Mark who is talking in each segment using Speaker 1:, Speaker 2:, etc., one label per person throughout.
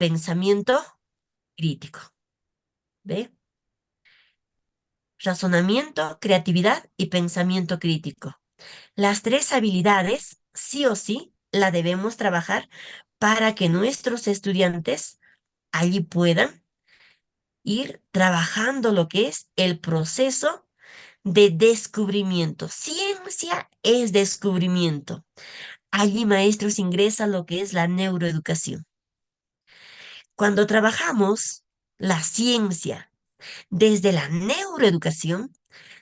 Speaker 1: pensamiento crítico. ¿Ve? Razonamiento, creatividad y pensamiento crítico. Las tres habilidades, sí o sí, la debemos trabajar para que nuestros estudiantes allí puedan ir trabajando lo que es el proceso de descubrimiento. Ciencia es descubrimiento. Allí, maestros, ingresa lo que es la neuroeducación. Cuando trabajamos la ciencia desde la neuroeducación,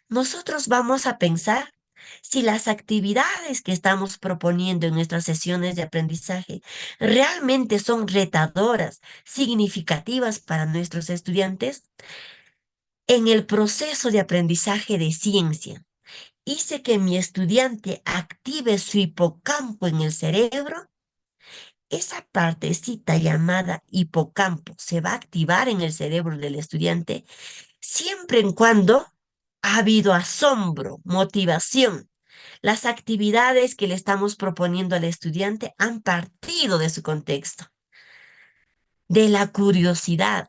Speaker 1: nosotros vamos a pensar si las actividades que estamos proponiendo en nuestras sesiones de aprendizaje realmente son retadoras, significativas para nuestros estudiantes en el proceso de aprendizaje de ciencia. Hice que mi estudiante active su hipocampo en el cerebro. Esa partecita llamada hipocampo se va a activar en el cerebro del estudiante siempre en cuando ha habido asombro, motivación. Las actividades que le estamos proponiendo al estudiante han partido de su contexto, de la curiosidad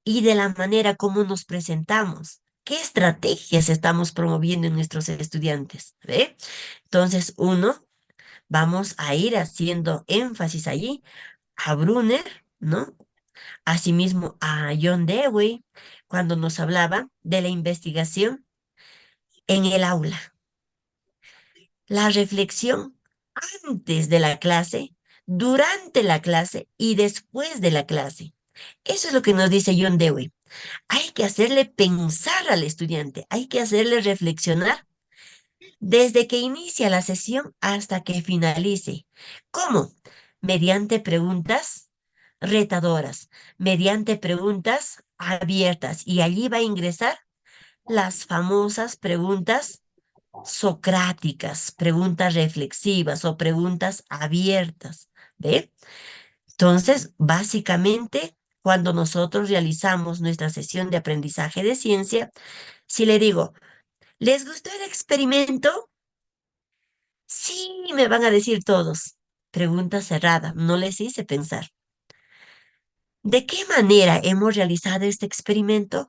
Speaker 1: y de la manera como nos presentamos. ¿Qué estrategias estamos promoviendo en nuestros estudiantes? ¿Ve? Entonces, vamos a ir haciendo énfasis allí a Brunner, ¿no? Asimismo a John Dewey, cuando nos hablaba de la investigación en el aula. La reflexión antes de la clase, durante la clase y después de la clase. Eso es lo que nos dice John Dewey. Hay que hacerle pensar al estudiante, hay que hacerle reflexionar desde que inicia la sesión hasta que finalice. ¿Cómo? Mediante preguntas retadoras, mediante preguntas abiertas. Y allí va a ingresar las famosas preguntas socráticas, preguntas reflexivas o preguntas abiertas. ¿Ve? Entonces, básicamente, cuando nosotros realizamos nuestra sesión de aprendizaje de ciencia, si le digo, ¿les gustó el experimento? Sí, me van a decir todos. Pregunta cerrada, no les hice pensar. ¿De qué manera hemos realizado este experimento?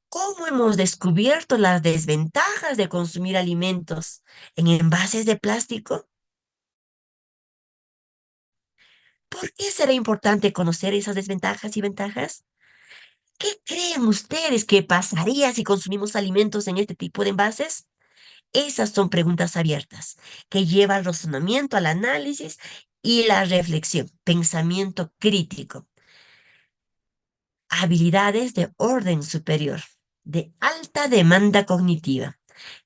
Speaker 1: ¿Cómo hemos descubierto las desventajas de consumir alimentos en envases de plástico? ¿Por qué será importante conocer esas desventajas y ventajas? ¿Qué creen ustedes que pasaría si consumimos alimentos en este tipo de envases? Esas son preguntas abiertas que llevan al razonamiento, al análisis y la reflexión, pensamiento crítico, habilidades de orden superior, de alta demanda cognitiva.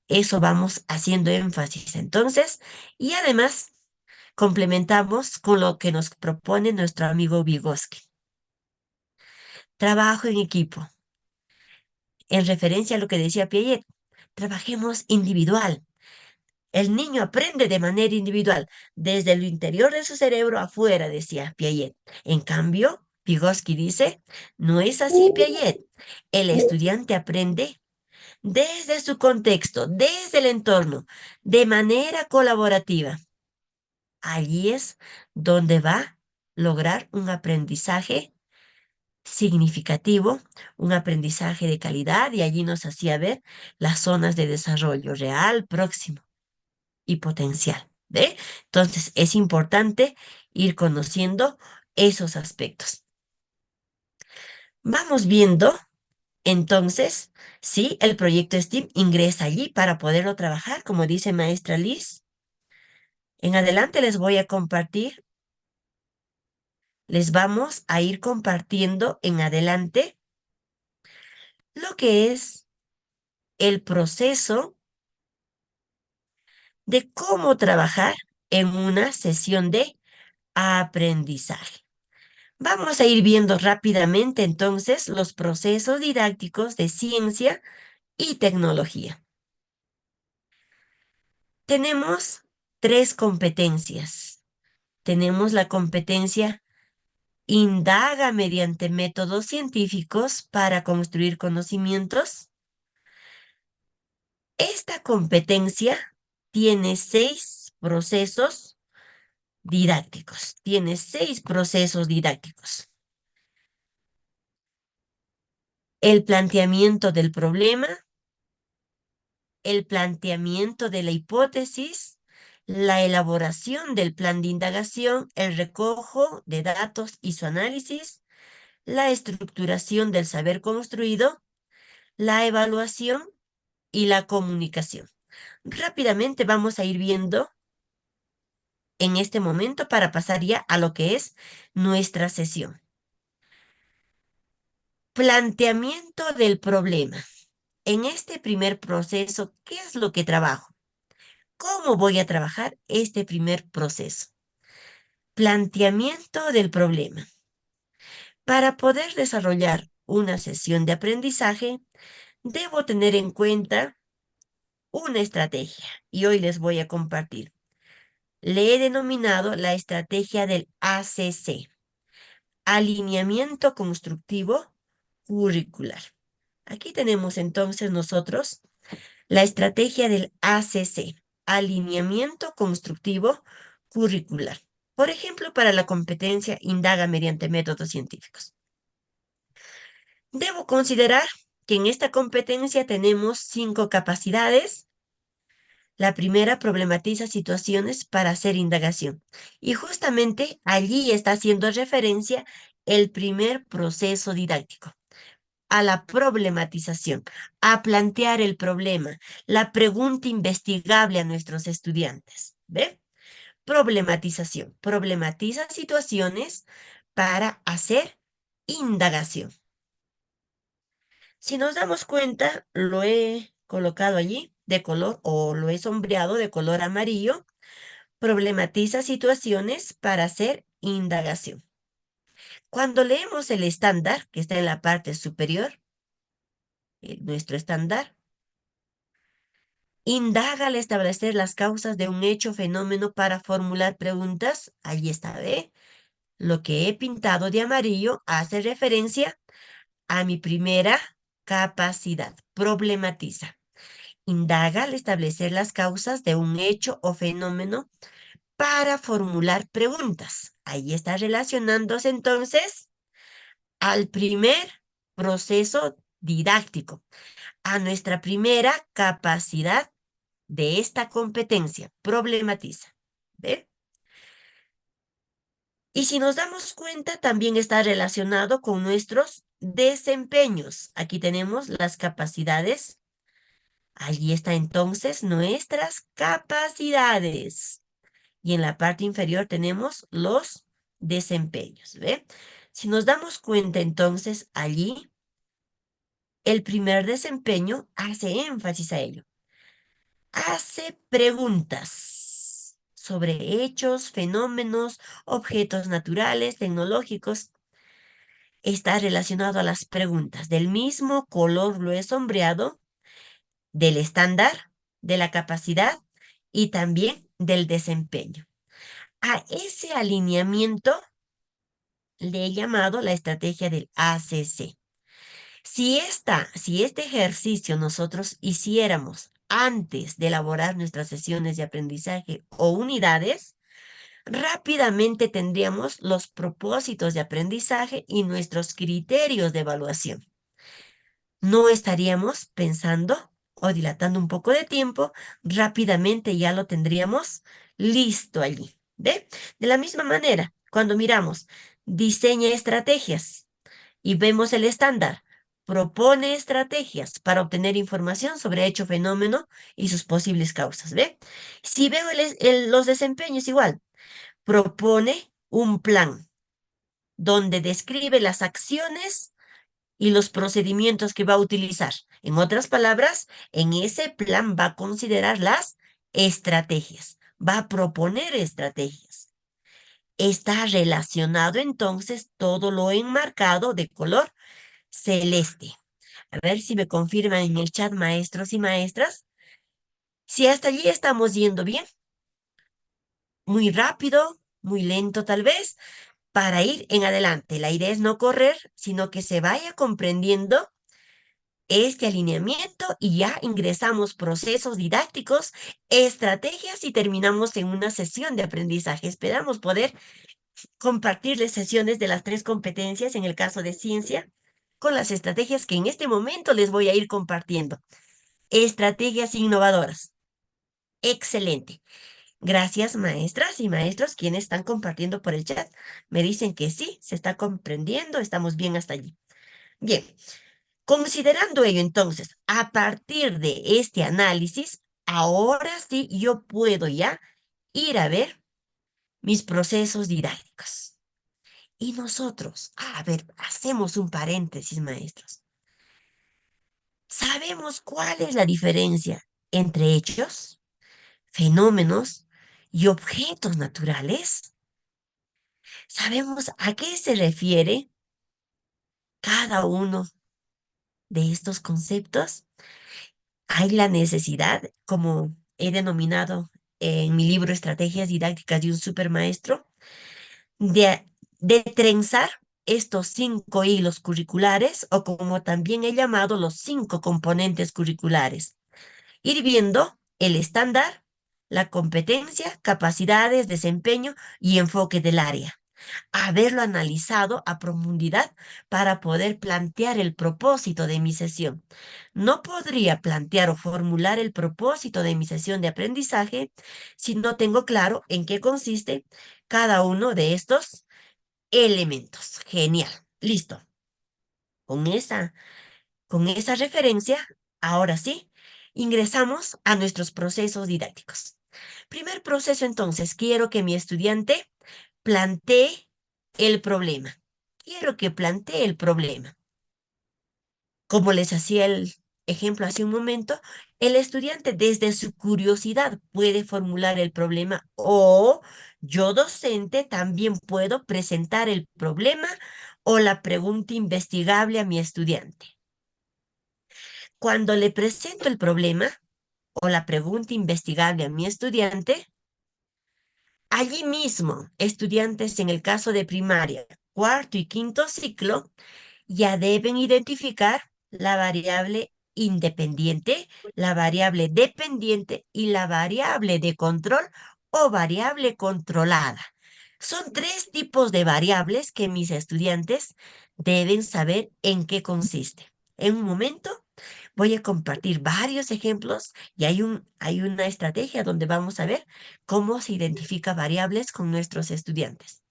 Speaker 1: Eso vamos haciendo énfasis entonces y además complementamos con lo que nos propone nuestro amigo Vygotsky. Trabajo en equipo, en referencia a lo que decía Piaget. Trabajemos individual. El niño aprende de manera individual, desde el interior de su cerebro afuera, decía Piaget. En cambio, Vygotsky dice, no es así, Piaget. El estudiante aprende desde su contexto, desde el entorno, de manera colaborativa. Allí es donde va a lograr un aprendizaje significativo, un aprendizaje de calidad, y allí nos hacía ver las zonas de desarrollo real, próximo y potencial. ¿Ve? Entonces es importante ir conociendo esos aspectos. Vamos viendo, entonces, si el proyecto STEAM ingresa allí para poderlo trabajar, como dice maestra Liz. En adelante les voy a compartir, les vamos a ir compartiendo en adelante lo que es el proceso de cómo trabajar en una sesión de aprendizaje. Vamos a ir viendo rápidamente entonces los procesos didácticos de ciencia y tecnología. Tenemos tres competencias. Tenemos la competencia indaga mediante métodos científicos para construir conocimientos. Esta competencia tiene 6 procesos didácticos. Tiene 6 procesos didácticos. El planteamiento del problema, el planteamiento de la hipótesis, la elaboración del plan de indagación, el recojo de datos y su análisis, la estructuración del saber construido, la evaluación y la comunicación. Rápidamente vamos a ir viendo en este momento para pasar ya a lo que es nuestra sesión. Planteamiento del problema. En este primer proceso, ¿qué es lo que trabajo? ¿Cómo voy a trabajar este primer proceso? Planteamiento del problema. Para poder desarrollar una sesión de aprendizaje, debo tener en cuenta una estrategia y hoy les voy a compartir. Le he denominado la estrategia del ACC, Alineamiento Constructivo Curricular. Aquí tenemos entonces nosotros la estrategia del ACC, Alineamiento Constructivo Curricular. Por ejemplo, para la competencia indaga mediante métodos científicos. Debo considerar que en esta competencia tenemos 5 capacidades. La primera problematiza situaciones para hacer indagación. Y justamente allí está haciendo referencia el primer proceso didáctico, a la problematización, a plantear el problema, la pregunta investigable a nuestros estudiantes. ¿Ve? Problematización. Problematiza situaciones para hacer indagación. Si nos damos cuenta, lo he colocado allí de color o lo he sombreado de color amarillo. Problematiza situaciones para hacer indagación. Cuando leemos el estándar, que está en la parte superior, nuestro estándar, indaga al establecer las causas de un hecho o fenómeno para formular preguntas. Allí está, ¿ve? Lo que he pintado de amarillo hace referencia a mi primera capacidad. Problematiza. Indaga al establecer las causas de un hecho o fenómeno para formular preguntas. Ahí está relacionándose entonces al primer proceso didáctico, a nuestra primera capacidad de esta competencia. Problematiza. ¿Ve? Y si nos damos cuenta, también está relacionado con nuestros desempeños. Aquí tenemos las capacidades. Allí está entonces nuestras capacidades. Y en la parte inferior tenemos los desempeños. ¿Ve? Si nos damos cuenta entonces allí, el primer desempeño hace énfasis a ello. Hace preguntas sobre hechos, fenómenos, objetos naturales, tecnológicos. Está relacionado a las preguntas. Del mismo color lo he sombreado, del estándar, de la capacidad y también del desempeño. A ese alineamiento le he llamado la estrategia del ACC. Si este ejercicio nosotros hiciéramos antes de elaborar nuestras sesiones de aprendizaje o unidades, rápidamente tendríamos los propósitos de aprendizaje y nuestros criterios de evaluación. No estaríamos pensando o dilatando un poco de tiempo, rápidamente ya lo tendríamos listo allí. ¿Ve? De la misma manera, cuando miramos, diseña estrategias y vemos el estándar. Propone estrategias para obtener información sobre hecho fenómeno y sus posibles causas. ¿Ve? Si veo los desempeños igual, propone un plan donde describe las acciones y los procedimientos que va a utilizar. En otras palabras, en ese plan va a considerar las estrategias, va a proponer estrategias. Está relacionado entonces todo lo enmarcado de color celeste. A ver si me confirman en el chat maestros y maestras. Si hasta allí estamos yendo bien, muy rápido, muy lento tal vez, para ir en adelante. La idea es no correr, sino que se vaya comprendiendo este alineamiento y ya ingresamos procesos didácticos, estrategias y terminamos en una sesión de aprendizaje. Esperamos poder compartirles sesiones de las tres competencias en el caso de ciencia con las estrategias que en este momento les voy a ir compartiendo. Estrategias innovadoras. Excelente. Gracias, maestras y maestros, quienes están compartiendo por el chat. Me dicen que sí, se está comprendiendo, estamos bien hasta allí. Bien, considerando ello entonces, a partir de este análisis, ahora sí yo puedo ya ir a ver mis procesos didácticos. Y nosotros, a ver, hacemos un paréntesis, maestros. ¿Sabemos cuál es la diferencia entre hechos, fenómenos y objetos naturales? ¿Sabemos a qué se refiere cada uno de estos conceptos? Hay la necesidad, como he denominado en mi libro Estrategias Didácticas de un Supermaestro, de, de trenzar estos 5 hilos curriculares o como también he llamado los 5 componentes curriculares. Ir viendo el estándar, la competencia, capacidades, desempeño y enfoque del área. Haberlo analizado a profundidad para poder plantear el propósito de mi sesión. No podría plantear o formular el propósito de mi sesión de aprendizaje si no tengo claro en qué consiste cada uno de estos elementos. Genial. Listo. Con esa, con esa referencia, ahora sí, ingresamos a nuestros procesos didácticos. Primer proceso, entonces, quiero que mi estudiante plantee el problema. Quiero que plantee el problema. Como les hacía el ejemplo hace un momento, el estudiante desde su curiosidad puede formular el problema o yo docente también puedo presentar el problema o la pregunta investigable a mi estudiante. Cuando le presento el problema o la pregunta investigable a mi estudiante, allí mismo, estudiantes en el caso de primaria, cuarto y quinto ciclo, ya deben identificar la variable independiente, la variable dependiente y la variable de control o variable controlada. Son 3 tipos de variables que mis estudiantes deben saber en qué consiste. En un momento voy a compartir varios ejemplos y hay una estrategia donde vamos a ver cómo se identifica variables con nuestros estudiantes.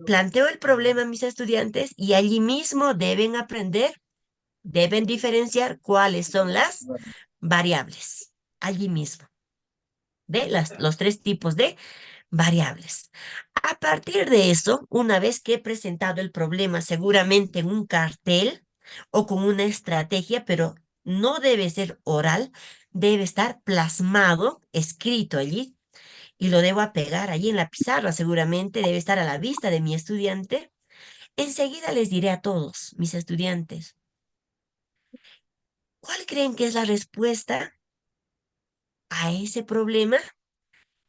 Speaker 1: Planteo el problema a mis estudiantes y allí mismo deben aprender, deben diferenciar cuáles son las variables. Allí mismo. De los 3 tipos de variables. A partir de eso, una vez que he presentado el problema seguramente en un cartel o con una estrategia, pero no debe ser oral, debe estar plasmado, escrito allí, y lo debo pegar allí en la pizarra, seguramente debe estar a la vista de mi estudiante. Enseguida les diré a todos, mis estudiantes, ¿cuál creen que es la respuesta a ese problema?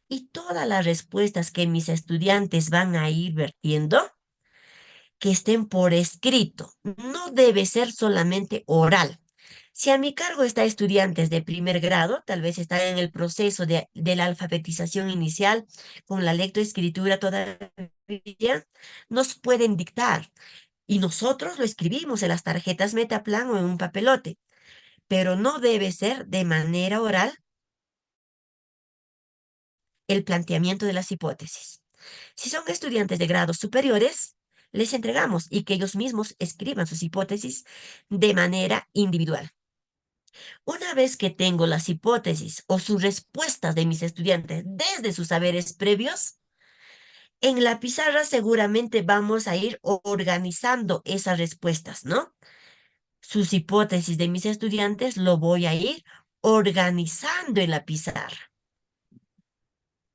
Speaker 1: Y todas las respuestas que mis estudiantes van a ir vertiendo, que estén por escrito. No debe ser solamente oral. Si a mi cargo está estudiantes de primer grado, tal vez están en el proceso de la alfabetización inicial, con la lectoescritura todavía, nos pueden dictar. Y nosotros lo escribimos en las tarjetas Metaplan o en un papelote, pero no debe ser de manera oral el planteamiento de las hipótesis. Si son estudiantes de grados superiores, les entregamos y que ellos mismos escriban sus hipótesis de manera individual. Una vez que tengo las hipótesis o sus respuestas de mis estudiantes desde sus saberes previos, en la pizarra seguramente vamos a ir organizando esas respuestas, ¿no? Sus hipótesis de mis estudiantes lo voy a ir organizando en la pizarra.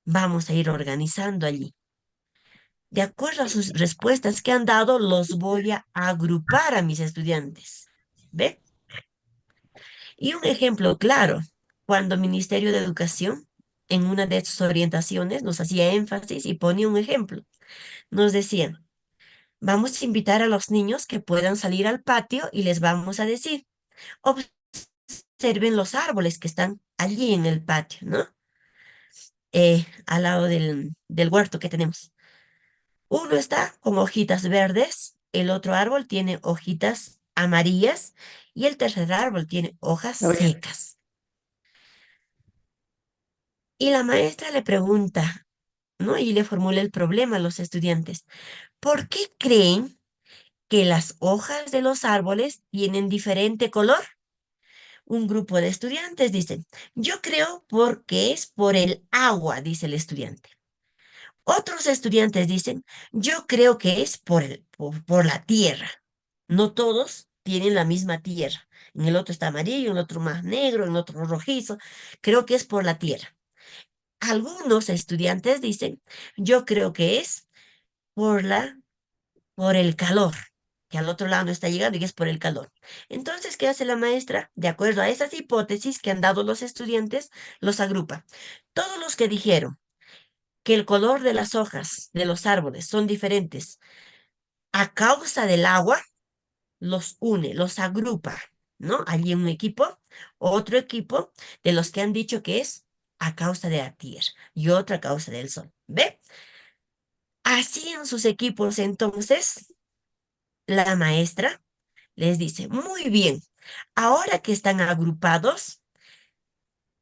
Speaker 1: Vamos a ir organizando allí. De acuerdo a sus respuestas que han dado, los voy a agrupar a mis estudiantes. ¿Ve? Y un ejemplo claro, cuando el Ministerio de Educación, en una de sus orientaciones, nos hacía énfasis y ponía un ejemplo. Nos decían, vamos a invitar a los niños que puedan salir al patio y les vamos a decir, Observen los árboles que están allí en el patio, ¿no? Al lado del huerto que tenemos. Uno está con hojitas verdes, el otro árbol tiene hojitas amarillas y el tercer árbol tiene hojas
Speaker 2: Está bien.
Speaker 1: secas. Y la maestra le pregunta, ¿no? Y le formula el problema a los estudiantes. ¿Por qué creen que las hojas de los árboles tienen diferente color? Un grupo de estudiantes dicen, yo creo porque es por el agua, dice el estudiante. Otros estudiantes dicen, yo creo que es por la tierra. No todos tienen la misma tierra. En el otro está amarillo, en el otro más negro, en el otro rojizo. Creo que es por la tierra. Algunos estudiantes dicen, yo creo que es por por el calor, que al otro lado no está llegando y es por el calor. Entonces, ¿qué hace la maestra? De acuerdo a esas hipótesis que han dado los estudiantes, los agrupa. Todos los que dijeron que el color de las hojas de los árboles son diferentes a causa del agua, los une, los agrupa, ¿no? Allí en un equipo, otro equipo de los que han dicho que es a causa de la tierra y otro a causa del sol. ¿Ve? Así en sus equipos, entonces, la maestra les dice, muy bien, ahora que están agrupados,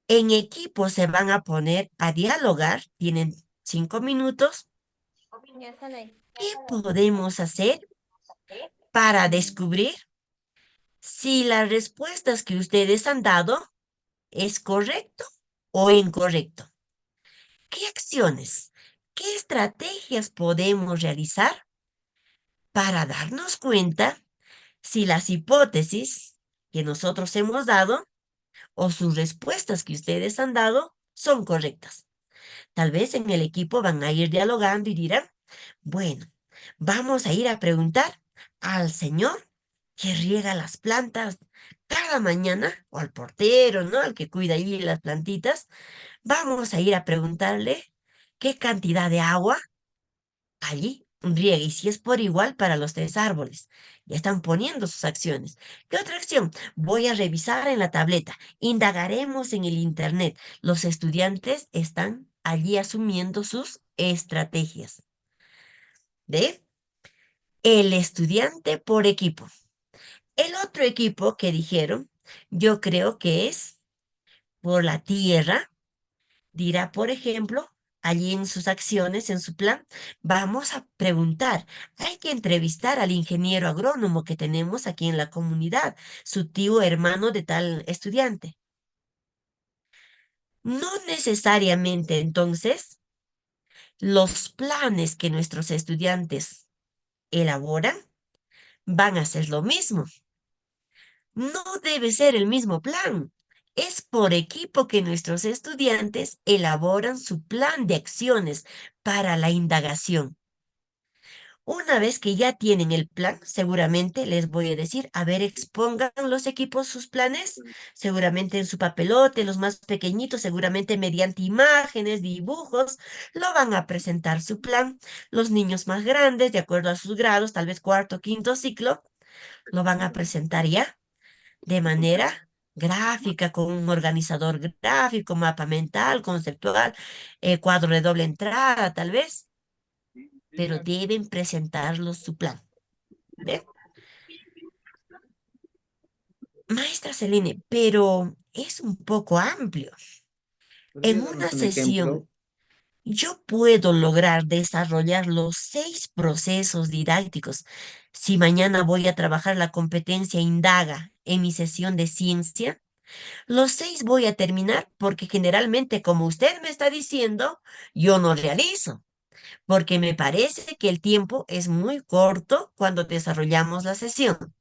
Speaker 1: en equipo se van a poner a dialogar, tienen 5 minutos.
Speaker 2: Ya están ahí.
Speaker 1: ¿Qué podemos hacer para descubrir si las respuestas que ustedes han dado es correcto o incorrecto? ¿Qué acciones, qué estrategias podemos realizar para darnos cuenta si las hipótesis que nosotros hemos dado o sus respuestas que ustedes han dado son correctas? Tal vez en el equipo van a ir dialogando y dirán, bueno, vamos a ir a preguntar al señor que riega las plantas cada mañana, o al portero, ¿no? Al que cuida allí las plantitas. Vamos a ir a preguntarle qué cantidad de agua allí riega y si es por igual para los tres árboles. Ya están poniendo sus acciones. ¿Qué otra acción? Voy a revisar en la tableta. Indagaremos en el internet. Los estudiantes están allí asumiendo sus estrategias. ¿De? El estudiante por equipo. El otro equipo que dijeron, yo creo que es por la tierra, dirá, por ejemplo, allí en sus acciones, en su plan, vamos a preguntar, hay que entrevistar al ingeniero agrónomo que tenemos aquí en la comunidad, su tío hermano de tal estudiante. No necesariamente entonces los planes que nuestros estudiantes elaboran van a ser lo mismo. No debe ser el mismo plan. Es por equipo que nuestros estudiantes elaboran su plan de acciones para la indagación. Una vez que ya tienen el plan, seguramente les voy a decir, a ver, expongan los equipos sus planes, seguramente en su papelote, los más pequeñitos, seguramente mediante imágenes, dibujos, lo van a presentar su plan. Los niños más grandes, de acuerdo a sus grados, tal vez cuarto, quinto ciclo, lo van a presentar ya de manera gráfica, con un organizador gráfico, mapa mental, conceptual, cuadro de doble entrada, tal vez, pero deben presentarlos su plan. ¿Ve? Maestra Selene, pero es un poco amplio. En
Speaker 2: ¿Podría
Speaker 1: una
Speaker 2: darnos un ejemplo?
Speaker 1: sesión, yo puedo lograr desarrollar los 6 procesos didácticos. Si mañana voy a trabajar la competencia indaga en mi sesión de ciencia, los 6 voy a terminar porque generalmente, como usted me está diciendo, yo no realizo, porque me parece que el tiempo es muy corto cuando desarrollamos la sesión.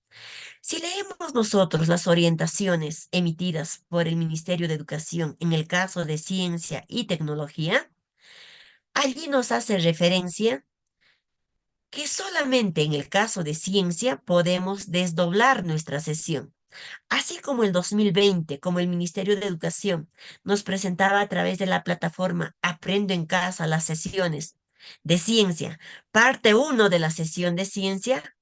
Speaker 1: Si leemos nosotros las orientaciones emitidas por el Ministerio de Educación en el caso de ciencia y tecnología, allí nos hace referencia que solamente en el caso de ciencia podemos desdoblar nuestra sesión. Así como el 2020, como el Ministerio de Educación nos presentaba a través de la plataforma Aprendo en Casa las sesiones de ciencia, parte uno de la sesión de ciencia,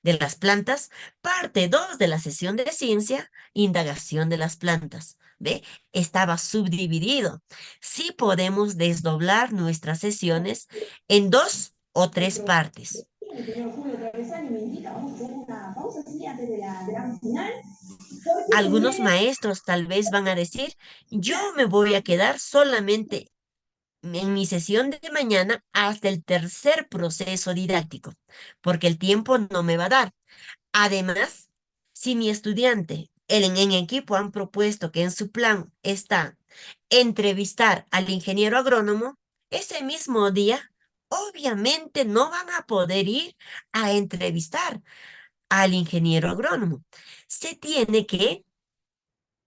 Speaker 1: de las plantas, parte 2 de la sesión de ciencia, indagación de las plantas. ¿Ve? Estaba subdividido. Sí podemos desdoblar nuestras sesiones en 2 o 3 partes. Algunos maestros tal vez van a decir, yo me voy a quedar solamente en mi sesión de mañana hasta el tercer proceso didáctico, porque el tiempo no me va a dar. Además, si mi estudiante, en equipo han propuesto que en su plan está entrevistar al ingeniero agrónomo, ese mismo día, obviamente no van a poder ir a entrevistar al ingeniero agrónomo. Se tiene que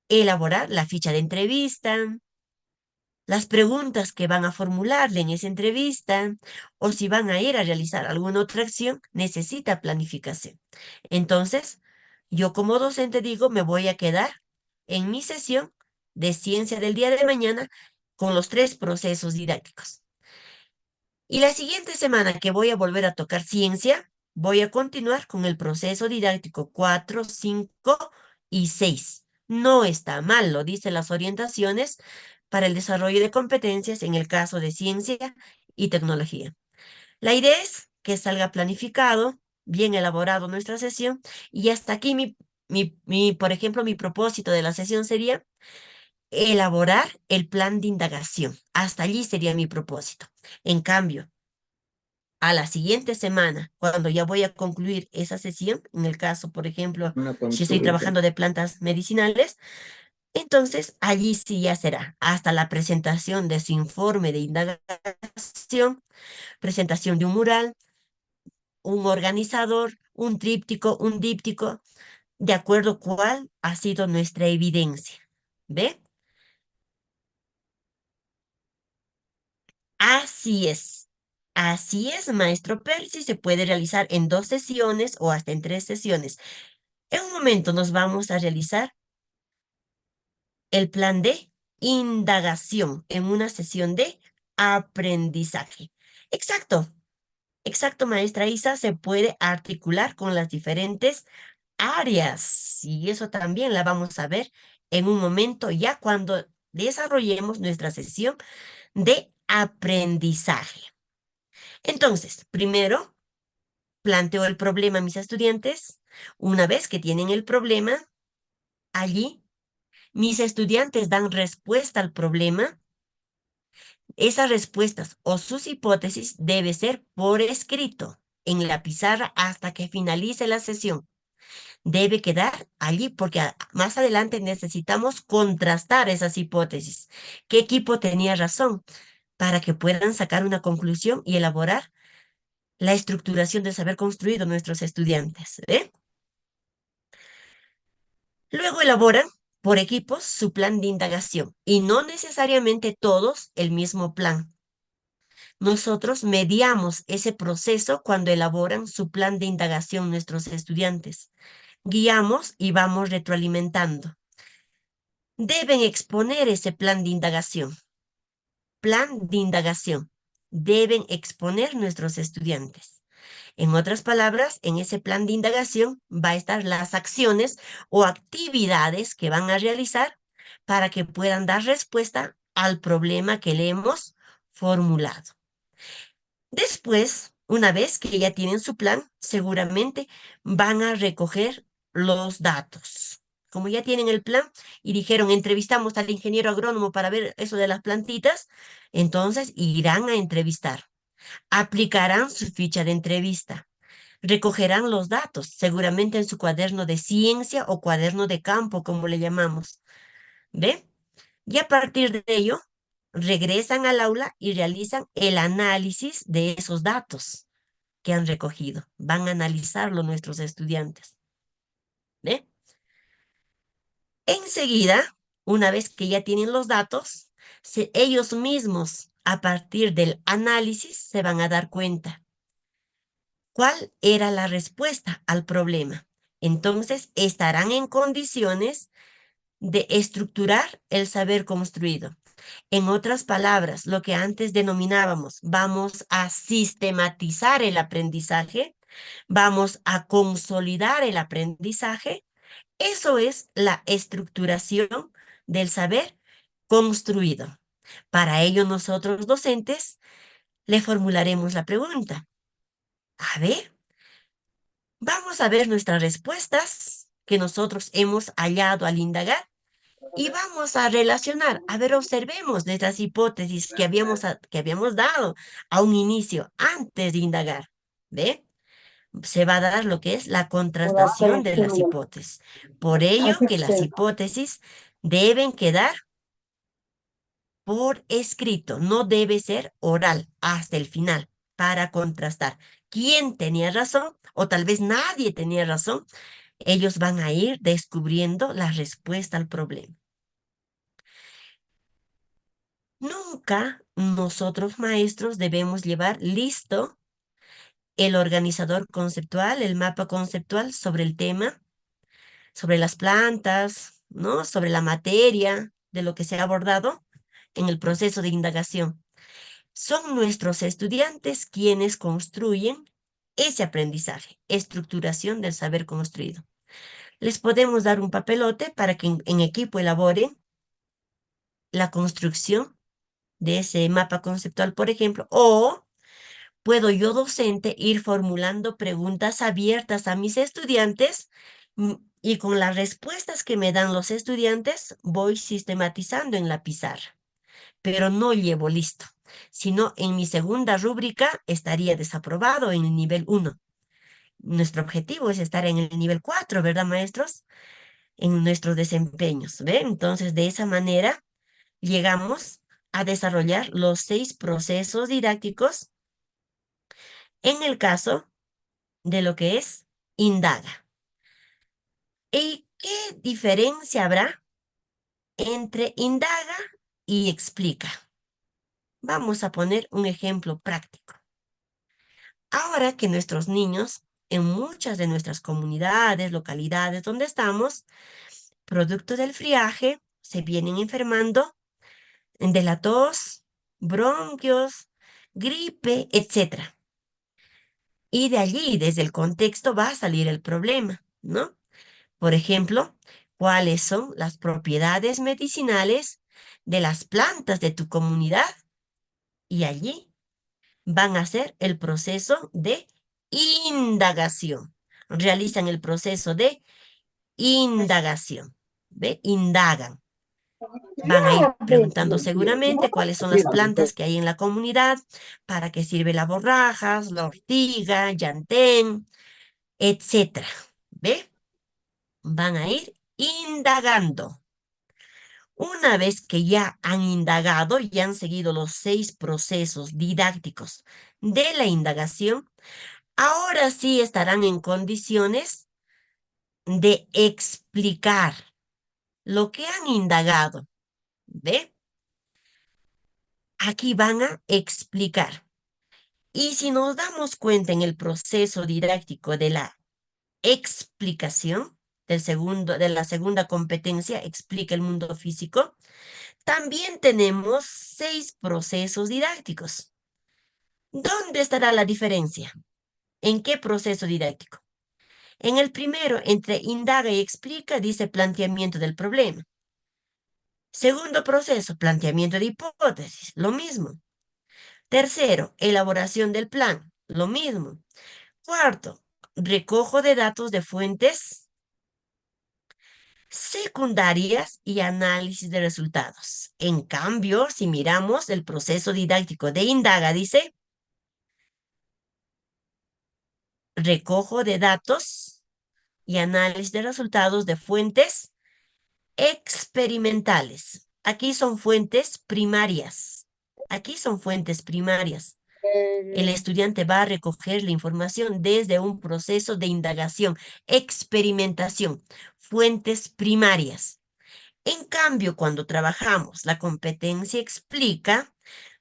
Speaker 1: elaborar la ficha de entrevista, las preguntas que van a formularle en esa entrevista, o si van a ir a realizar alguna otra acción, necesita planificación. Entonces, yo como docente digo, me voy a quedar en mi sesión de ciencia del día de mañana con los 3 procesos didácticos. Y la siguiente semana que voy a volver a tocar ciencia, voy a continuar con el proceso didáctico 4, 5 y 6. No está mal, lo dicen las orientaciones para el desarrollo de competencias en el caso de ciencia y tecnología. La idea es que salga planificado, bien elaborado nuestra sesión, y hasta aquí por ejemplo, mi propósito de la sesión sería elaborar el plan de indagación. Hasta allí sería mi propósito. En cambio, a la siguiente semana, cuando ya voy a concluir esa sesión, en el caso, por ejemplo,
Speaker 3: Una
Speaker 1: si estoy
Speaker 3: consulta.
Speaker 1: trabajando de plantas medicinales, entonces allí sí ya será hasta la presentación de su informe de indagación, presentación de un mural, un organizador, un tríptico, un díptico, de acuerdo cuál ha sido nuestra evidencia. ¿Ve? Así es. Así es, maestro Percy. Se puede realizar en 2 sesiones o hasta en 3 sesiones. En un momento nos vamos a realizar el plan de indagación en una sesión de aprendizaje. Exacto, exacto, maestra Isa, se puede articular con las diferentes áreas y eso también la vamos a ver en un momento ya cuando desarrollemos nuestra sesión de aprendizaje. Entonces, primero planteo el problema a mis estudiantes. Una vez que tienen el problema, allí mis estudiantes dan respuesta al problema. Esas respuestas o sus hipótesis debe ser por escrito en la pizarra hasta que finalice la sesión. Debe quedar allí porque más adelante necesitamos contrastar esas hipótesis. ¿Qué equipo tenía razón? Para que puedan sacar una conclusión y elaborar la estructuración del saber construido nuestros estudiantes. ¿Eh? Luego elaboran por equipos su plan de indagación y no necesariamente todos el mismo plan. Nosotros mediamos ese proceso cuando elaboran su plan de indagación nuestros estudiantes. Guiamos y vamos retroalimentando. Deben exponer ese plan de indagación. Plan de indagación. Deben exponer nuestros estudiantes. En otras palabras, en ese plan de indagación va a estar las acciones o actividades que van a realizar para que puedan dar respuesta al problema que le hemos formulado. Después, una vez que ya tienen su plan, seguramente van a recoger los datos. Como ya tienen el plan y dijeron, entrevistamos al ingeniero agrónomo para ver eso de las plantitas, entonces irán a entrevistar. Aplicarán su ficha de entrevista. Recogerán los datos, seguramente en su cuaderno de ciencia o cuaderno de campo, como le llamamos. ¿Ve? Y a partir de ello, regresan al aula y realizan el análisis de esos datos que han recogido. Van a analizarlo nuestros estudiantes. ¿Ve? Enseguida, una vez que ya tienen los datos, ellos mismos, a partir del análisis, se van a dar cuenta cuál era la respuesta al problema. Entonces, estarán en condiciones de estructurar el saber construido. En otras palabras, lo que antes denominábamos, vamos a sistematizar el aprendizaje, Vamos a consolidar el aprendizaje. Eso es la estructuración del saber construido. Para ello, nosotros docentes le formularemos la pregunta. A ver, vamos a ver nuestras respuestas que nosotros hemos hallado al indagar y vamos a relacionar. A ver, observemos nuestras hipótesis que habíamos dado a un inicio antes de indagar. ¿Ve? Se va a dar lo que es la contrastación de las hipótesis. Por ello que las hipótesis deben quedar por escrito, no debe ser oral hasta el final para contrastar quién tenía razón o tal vez nadie tenía razón. Ellos van a ir descubriendo la respuesta al problema. Nunca nosotros maestros debemos llevar listo el organizador conceptual, el mapa conceptual sobre el tema, sobre las plantas, ¿no? Sobre la materia de lo que se ha abordado en el proceso de indagación. Son nuestros estudiantes quienes construyen ese aprendizaje, estructuración del saber construido. Les podemos dar un papelote para que en equipo elaboren la construcción de ese mapa conceptual, por ejemplo, o puedo yo, docente, ir formulando preguntas abiertas a mis estudiantes y con las respuestas que me dan los estudiantes voy sistematizando en la pizarra, pero no llevo listo, sino en mi segunda rúbrica estaría desaprobado en el nivel 1. Nuestro objetivo es estar en el nivel 4, ¿verdad, maestros? En nuestros desempeños, ¿ve? Entonces, de esa manera llegamos a desarrollar los 6 procesos didácticos en el caso de lo que es indaga. ¿Y qué diferencia habrá entre indaga y explica? Vamos a poner un ejemplo práctico. Ahora que nuestros niños, en muchas de nuestras comunidades, localidades donde estamos, producto del friaje, se vienen enfermando de la tos, bronquios, gripe, etcétera. Y de allí, desde el contexto, va a salir el problema, ¿no? Por ejemplo, ¿cuáles son las propiedades medicinales de las plantas de tu comunidad? Y allí van a hacer el proceso de indagación. Realizan el proceso de indagación. ¿Ve? Indagan. Van a ir preguntando seguramente cuáles son las plantas que hay en la comunidad, para qué sirve la borrajas, la ortiga, llantén, etcétera. ¿Ve? Van a ir indagando. Una vez que ya han indagado y han seguido los 6 procesos didácticos de la indagación, ahora sí estarán en condiciones de explicar lo que han indagado. ¿Ve? Aquí van a explicar. Y si nos damos cuenta en el proceso didáctico de la explicación, de la segunda competencia, explica el mundo físico, también tenemos 6 procesos didácticos. ¿Dónde estará la diferencia? ¿En qué proceso didáctico? En el primero, entre indaga y explica, dice planteamiento del problema. Segundo proceso, planteamiento de hipótesis, lo mismo. Tercero, elaboración del plan, lo mismo. Cuarto, recojo de datos de fuentes secundarias y análisis de resultados. En cambio, si miramos el proceso didáctico de indaga, dice recojo de datos y análisis de resultados de fuentes experimentales. Aquí son fuentes primarias. Aquí son fuentes primarias. El estudiante va a recoger la información desde un proceso de indagación, experimentación, fuentes primarias. En cambio, cuando trabajamos la competencia explica,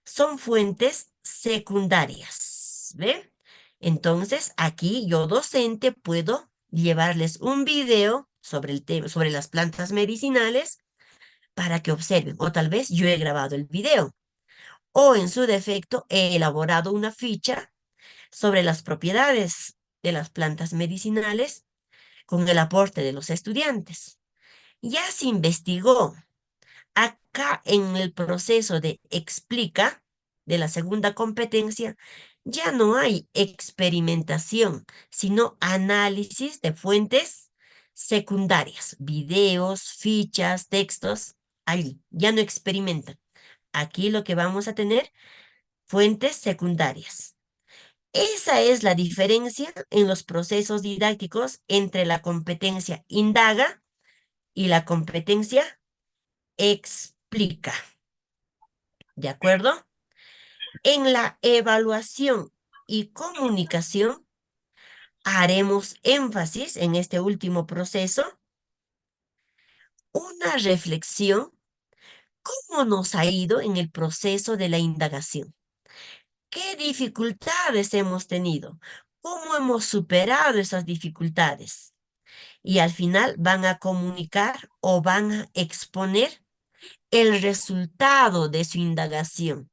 Speaker 1: son fuentes secundarias. ¿Ve? Entonces, aquí yo docente puedo llevarles un video sobre el tema, sobre las plantas medicinales para que observen. O tal vez yo he grabado el video. O en su defecto, he elaborado una ficha sobre las propiedades de las plantas medicinales con el aporte de los estudiantes. Ya se investigó. Acá en el proceso de explica de la segunda competencia, ya no hay experimentación, sino análisis de fuentes secundarias, videos, fichas, textos, allí. Ya no experimentan. Aquí lo que vamos a tener, fuentes secundarias. Esa es la diferencia en los procesos didácticos entre la competencia indaga y la competencia explica. ¿De acuerdo? En la evaluación y comunicación haremos énfasis en este último proceso, una reflexión, cómo nos ha ido en el proceso de la indagación, qué dificultades hemos tenido, cómo hemos superado esas dificultades. Y al final van a comunicar o van a exponer el resultado de su indagación.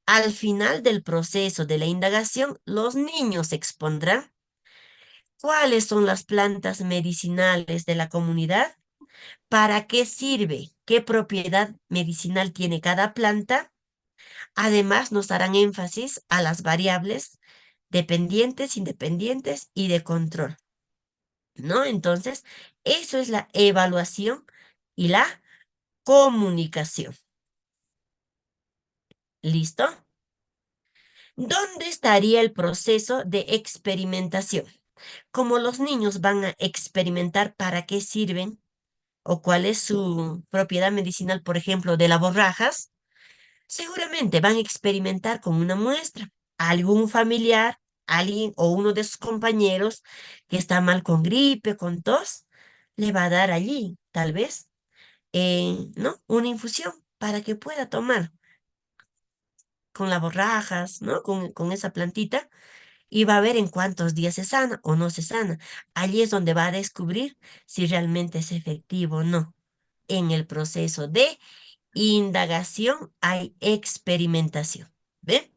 Speaker 1: Al final del proceso de la indagación, los niños expondrán cuáles son las plantas medicinales de la comunidad, para qué sirve, qué propiedad medicinal tiene cada planta. Además, nos harán énfasis a las variables dependientes, independientes y de control, ¿no? Entonces, eso es la evaluación y la comunicación. ¿Listo? ¿Dónde estaría el proceso de experimentación? Como los niños van a experimentar para qué sirven o cuál es su propiedad medicinal, por ejemplo, de las borrajas, seguramente van a experimentar con una muestra. Algún familiar, alguien o uno de sus compañeros que está mal con gripe, con tos, le va a dar allí, tal vez, ¿no? Una infusión para que pueda tomar con las borrajas, ¿no? Con esa plantita y va a ver en cuántos días se sana o no se sana. Allí es donde va a descubrir si realmente es efectivo o no. En el proceso de indagación hay experimentación. ¿Ve?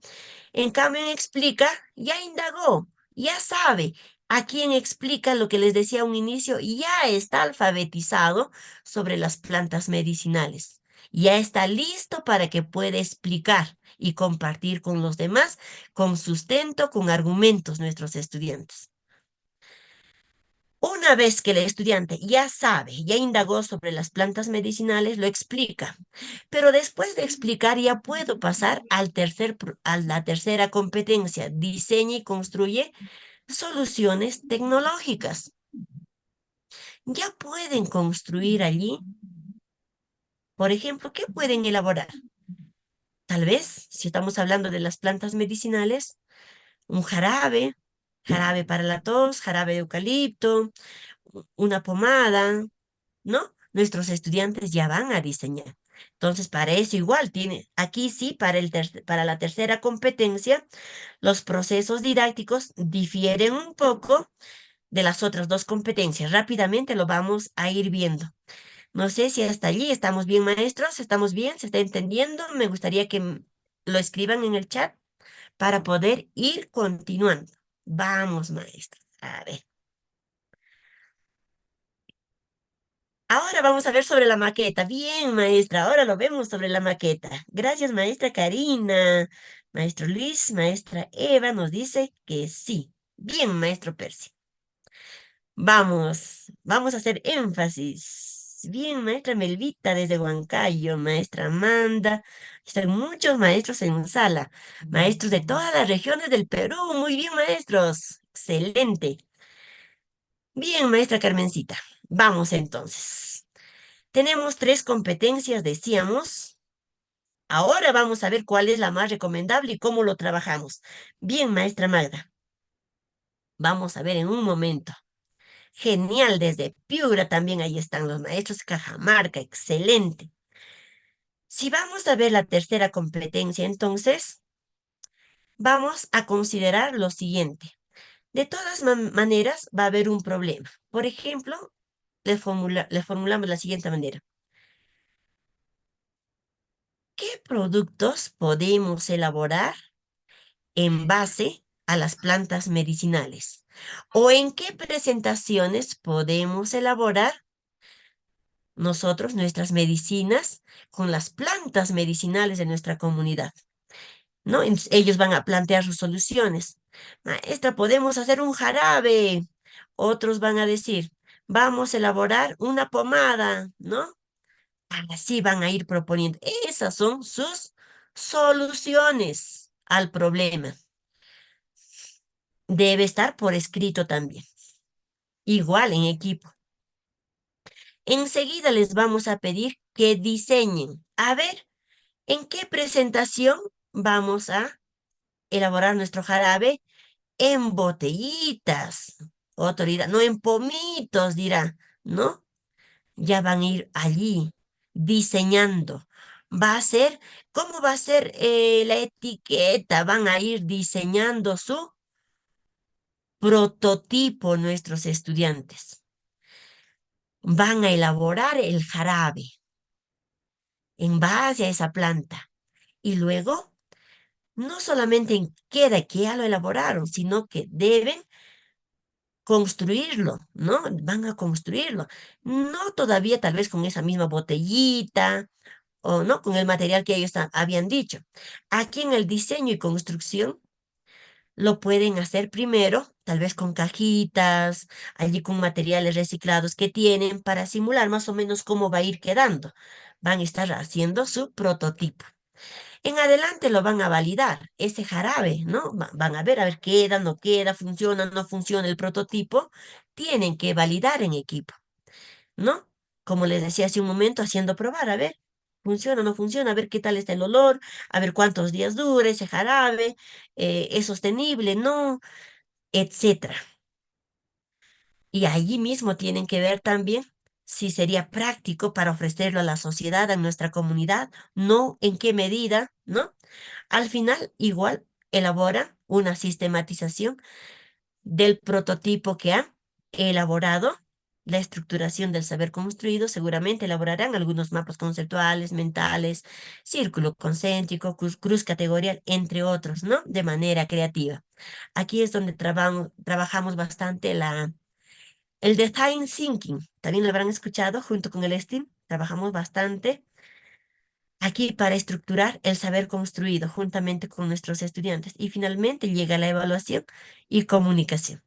Speaker 1: En cambio, en explica, ya indagó, ya sabe. A quien explica lo que les decía a un inicio, ya está alfabetizado sobre las plantas medicinales. Ya está listo para que pueda explicar y compartir con los demás con sustento, con argumentos nuestros estudiantes. Una vez que el estudiante ya sabe, ya indagó sobre las plantas medicinales, lo explica. Pero después de explicar, ya puedo pasar a la tercera competencia. Diseña y construye soluciones tecnológicas. Ya pueden construir allí, por ejemplo, ¿qué pueden elaborar? Tal vez, si estamos hablando de las plantas medicinales, un jarabe, jarabe para la tos, jarabe de eucalipto, una pomada, ¿no? Nuestros estudiantes ya van a diseñar. Entonces, para eso igual tiene, aquí sí, para la tercera competencia, los procesos didácticos difieren un poco de las otras dos competencias. Rápidamente lo vamos a ir viendo. No sé si hasta allí estamos bien, maestros, estamos bien, se está entendiendo. Me gustaría que lo escriban en el chat para poder ir continuando. Vamos, maestros. A ver. Ahora vamos a ver sobre la maqueta. Bien, maestra, ahora lo vemos sobre la maqueta. Gracias, maestra Karina. Maestro Luis, maestra Eva nos dice que sí. Bien, maestro Percy. Vamos a hacer énfasis. Bien, maestra Melvita desde Huancayo, maestra Amanda. Están muchos maestros en sala. Maestros de todas las regiones del Perú. Muy bien, maestros. Excelente. Bien, maestra Carmencita. Vamos entonces. Tenemos tres competencias, decíamos. Ahora vamos a ver cuál es la más recomendable y cómo lo trabajamos. Bien, maestra Magda. Vamos a ver en un momento. Genial, desde Piura también ahí están los maestros Cajamarca, excelente. Si vamos a ver la tercera competencia, entonces vamos a considerar lo siguiente. De todas maneras va a haber un problema. Por ejemplo, le formulamos la siguiente manera. ¿Qué productos podemos elaborar en base a las plantas medicinales? ¿O en qué presentaciones podemos elaborar nosotros nuestras medicinas con las plantas medicinales de nuestra comunidad? ¿No? Entonces, ellos van a plantear sus soluciones. Maestra, podemos hacer un jarabe. Otros van a decir, vamos a elaborar una pomada, ¿no? Así van a ir proponiendo. Esas son sus soluciones al problema. Debe estar por escrito también, igual en equipo. Enseguida les vamos a pedir que diseñen. A ver, ¿en qué presentación vamos a elaborar nuestro jarabe? En botellitas. Otro dirá, no en pomitos, dirá, ¿no? Ya van a ir allí diseñando. Va a ser, ¿cómo va a ser la etiqueta? Van a ir diseñando su prototipo nuestros estudiantes. Van a elaborar el jarabe en base a esa planta. Y luego, no solamente queda que ya lo elaboraron, sino que deben construirlo, ¿no? Van a construirlo. No todavía tal vez con esa misma botellita o no con el material que ellos habían dicho. Aquí en el diseño y construcción lo pueden hacer primero, tal vez con cajitas, allí con materiales reciclados que tienen para simular más o menos cómo va a ir quedando. Van a estar haciendo su prototipo. En adelante lo van a validar, ese jarabe, ¿no? Van a ver, queda, no queda, funciona, no funciona el prototipo. Tienen que validar en equipo, ¿no? Como les decía hace un momento, haciendo probar, a ver, funciona, no funciona, a ver qué tal está el olor, a ver cuántos días dura ese jarabe, es sostenible, no, etcétera. Y allí mismo tienen que ver también si sería práctico para ofrecerlo a la sociedad, a nuestra comunidad, no en qué medida, ¿no? Al final, igual, elabora una sistematización del prototipo que ha elaborado, la estructuración del saber construido, seguramente elaborarán algunos mapas conceptuales, mentales, círculo concéntrico, cruz categorial, entre otros, ¿no? De manera creativa. Aquí es donde trabajamos bastante el design thinking. También lo habrán escuchado junto con el STEAM. Trabajamos bastante aquí para estructurar el saber construido juntamente con nuestros estudiantes. Y finalmente llega la evaluación y comunicación.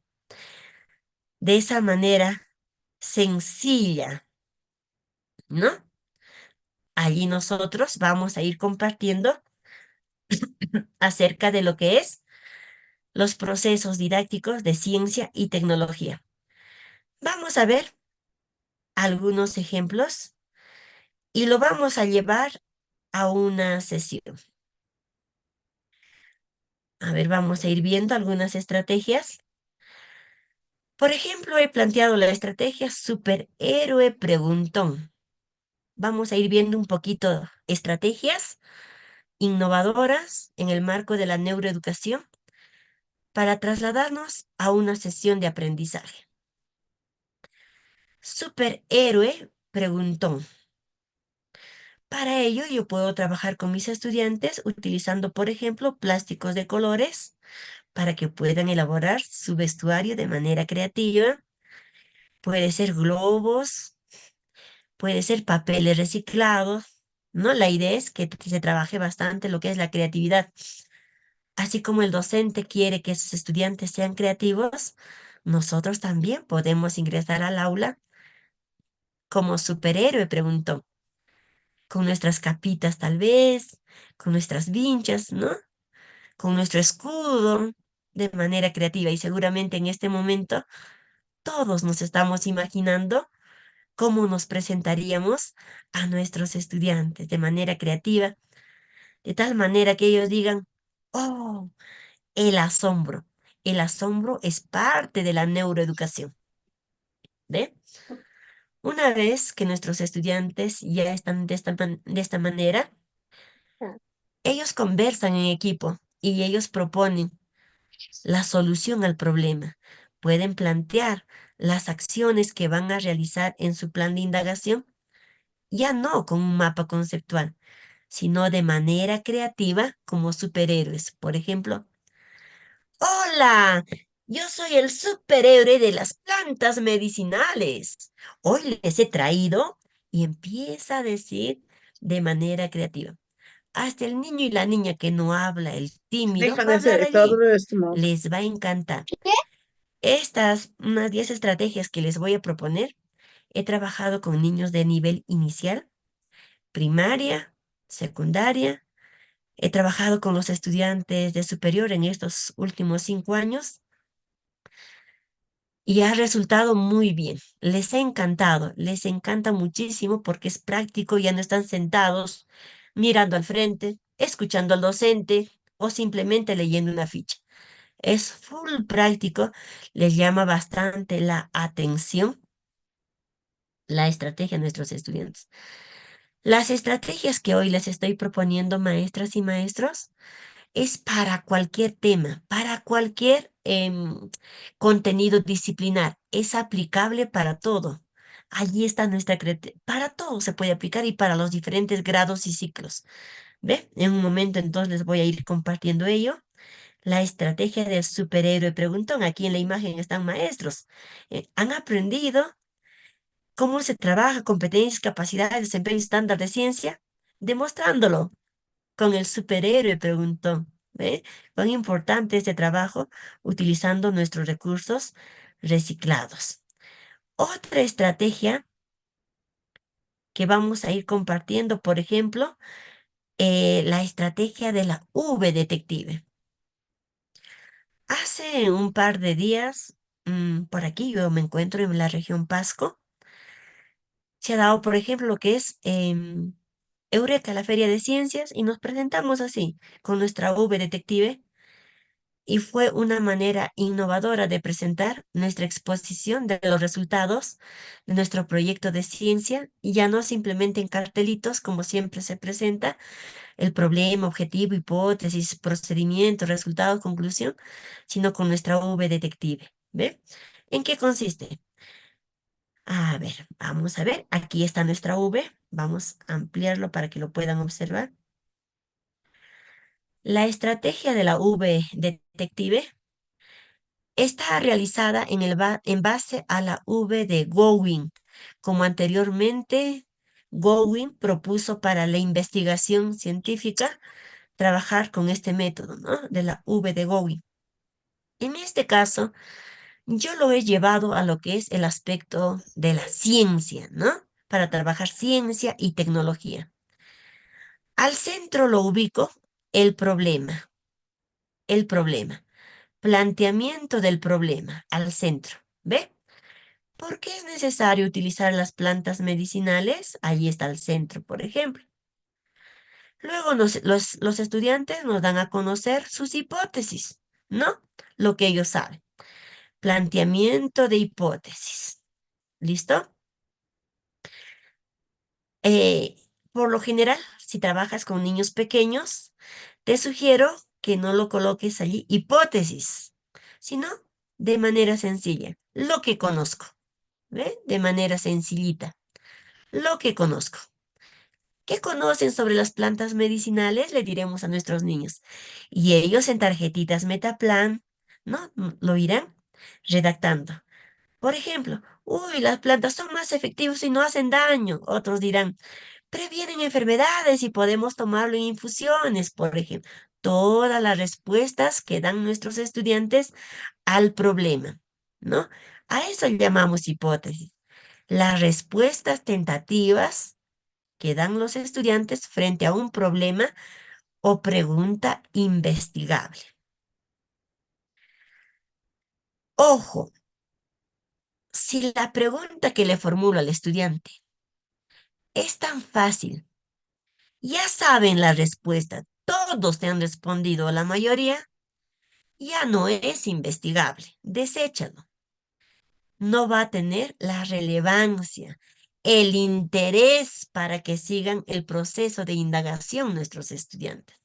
Speaker 1: De esa manera sencilla, ¿no? Allí nosotros vamos a ir compartiendo acerca de lo que es los procesos didácticos de ciencia y tecnología. Vamos a ver algunos ejemplos y lo vamos a llevar a una sesión. A ver, vamos a ir viendo algunas estrategias. Por ejemplo, he planteado la estrategia superhéroe preguntón. Vamos a ir viendo un poquito estrategias innovadoras en el marco de la neuroeducación para trasladarnos a una sesión de aprendizaje. Superhéroe preguntón. Para ello, yo puedo trabajar con mis estudiantes utilizando, por ejemplo, plásticos de colores para que puedan elaborar su vestuario de manera creativa. Puede ser globos, puede ser papeles reciclados, ¿no? La idea es que se trabaje bastante lo que es la creatividad. Así como el docente quiere que sus estudiantes sean creativos, nosotros también podemos ingresar al aula como superhéroe, preguntó, con nuestras capitas tal vez, con nuestras vinchas, ¿no? Con nuestro escudo, de manera creativa. Y seguramente en este momento todos nos estamos imaginando cómo nos presentaríamos a nuestros estudiantes de manera creativa, de tal manera que ellos digan, oh, el asombro. El asombro es parte de la neuroeducación. ¿Ve? Una vez que nuestros estudiantes ya están de esta manera, ellos conversan en equipo y ellos proponen la solución al problema. Pueden plantear las acciones que van a realizar en su plan de indagación, ya no con un mapa conceptual, sino de manera creativa como superhéroes. Por ejemplo, hola, Yo soy el superhéroe de las plantas medicinales. Hoy les he traído y empieza a decir de manera creativa. Hasta el niño y la niña que no habla, el tímido,
Speaker 3: Deja
Speaker 1: va a
Speaker 3: de
Speaker 1: hablar
Speaker 3: ser
Speaker 1: allí.
Speaker 3: todo esto, ¿no?
Speaker 1: Les va a encantar. Estas, unas 10 estrategias que les voy a proponer, he trabajado con niños de nivel inicial, primaria, secundaria. He trabajado con los estudiantes de superior en estos últimos 5 años y ha resultado muy bien. Les ha encantado, les encanta muchísimo porque es práctico, ya no están sentados mirando al frente, escuchando al docente o simplemente leyendo una ficha. Es full práctico, les llama bastante la atención la estrategia a nuestros estudiantes. Las estrategias que hoy les estoy proponiendo, maestras y maestros, es para cualquier tema, para cualquier contenido disciplinar. Es aplicable para todo. Allí está nuestra creatividad. Para todo se puede aplicar y para los diferentes grados y ciclos. ¿Ve? En un momento entonces les voy a ir compartiendo ello. La estrategia del superhéroe preguntón. Aquí en la imagen están maestros. Han aprendido cómo se trabaja competencias, capacidades, desempeño estándar de ciencia, demostrándolo con el superhéroe, preguntó. ¿Ve? Cuán importante este trabajo utilizando nuestros recursos reciclados. Otra estrategia que vamos a ir compartiendo, por ejemplo, la estrategia de la V detective. Hace un par de días, por aquí yo me encuentro en la región Pasco, se ha dado, por ejemplo, lo que es Eureka, la Feria de Ciencias, y nos presentamos así, con nuestra V detective y fue una manera innovadora de presentar nuestra exposición de los resultados de nuestro proyecto de ciencia, y ya no simplemente en cartelitos como siempre se presenta, el problema, objetivo, hipótesis, procedimiento, resultado, conclusión, sino con nuestra V detective. ¿Ve? ¿En qué consiste? A ver, vamos a ver, aquí está nuestra V, vamos a ampliarlo para que lo puedan observar. La estrategia de la V detective está realizada en base a la V de Gowin, como anteriormente Gowin propuso para la investigación científica trabajar con este método, ¿no? De la V de Gowin. En este caso, yo lo he llevado a lo que es el aspecto de la ciencia, ¿no? Para trabajar ciencia y tecnología. Al centro lo ubico el problema, planteamiento del problema, al centro. ¿Ve? ¿Por qué es necesario utilizar las plantas medicinales? Allí está el centro, por ejemplo. Luego los estudiantes nos dan a conocer sus hipótesis, ¿no? Lo que ellos saben. Planteamiento de hipótesis. ¿Listo? Eh, por lo general, si trabajas con niños pequeños, te sugiero que no lo coloques allí hipótesis, sino de manera sencilla. Lo que conozco, ¿ve? De manera sencillita. Lo que conozco. ¿Qué conocen sobre las plantas medicinales? Le diremos a nuestros niños. Y ellos en tarjetitas Metaplan, ¿no? Lo irán redactando. Por ejemplo, uy, las plantas son más efectivas y no hacen daño. Otros dirán, previenen enfermedades y podemos tomarlo en infusiones, por ejemplo. Todas las respuestas que dan nuestros estudiantes al problema, ¿no? A eso llamamos hipótesis. Las respuestas tentativas que dan los estudiantes frente a un problema o pregunta investigable. Ojo, si la pregunta que le formulo al estudiante es tan fácil, ya saben la respuesta, todos te han respondido, la mayoría, ya no es investigable, deséchalo. No va a tener la relevancia, el interés para que sigan el proceso de indagación nuestros estudiantes.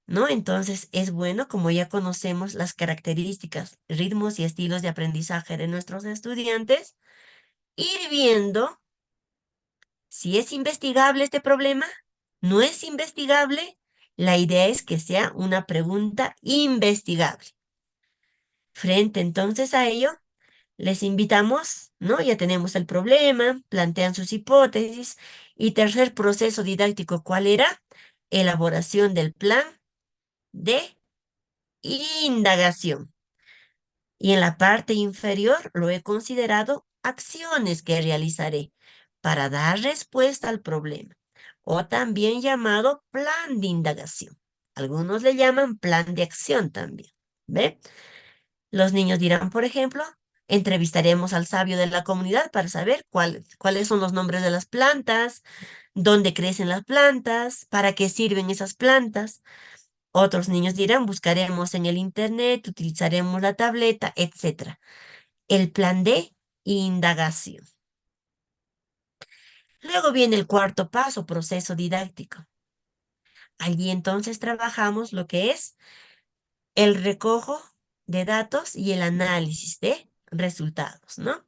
Speaker 1: ¿No? Entonces es bueno, como ya conocemos las características, ritmos y estilos de aprendizaje de nuestros estudiantes, ir viendo si es investigable este problema, no es investigable. La idea es que sea una pregunta investigable. Frente entonces a ello, les invitamos, ¿no? Ya tenemos el problema, plantean sus hipótesis. Y tercer proceso didáctico, ¿cuál era? Elaboración del plan de indagación. Y en la parte inferior lo he considerado acciones que realizaré para dar respuesta al problema, o también llamado plan de indagación. Algunos le llaman plan de acción también. ¿Ve? Los niños dirán, por ejemplo, entrevistaremos al sabio de la comunidad para saber cuáles son los nombres de las plantas, dónde crecen las plantas, para qué sirven esas plantas. Otros niños dirán, buscaremos en el internet, utilizaremos la tableta, etcétera. El plan de indagación. Luego viene el cuarto paso, proceso didáctico. Allí entonces trabajamos lo que es el recojo de datos y el análisis de resultados, ¿no?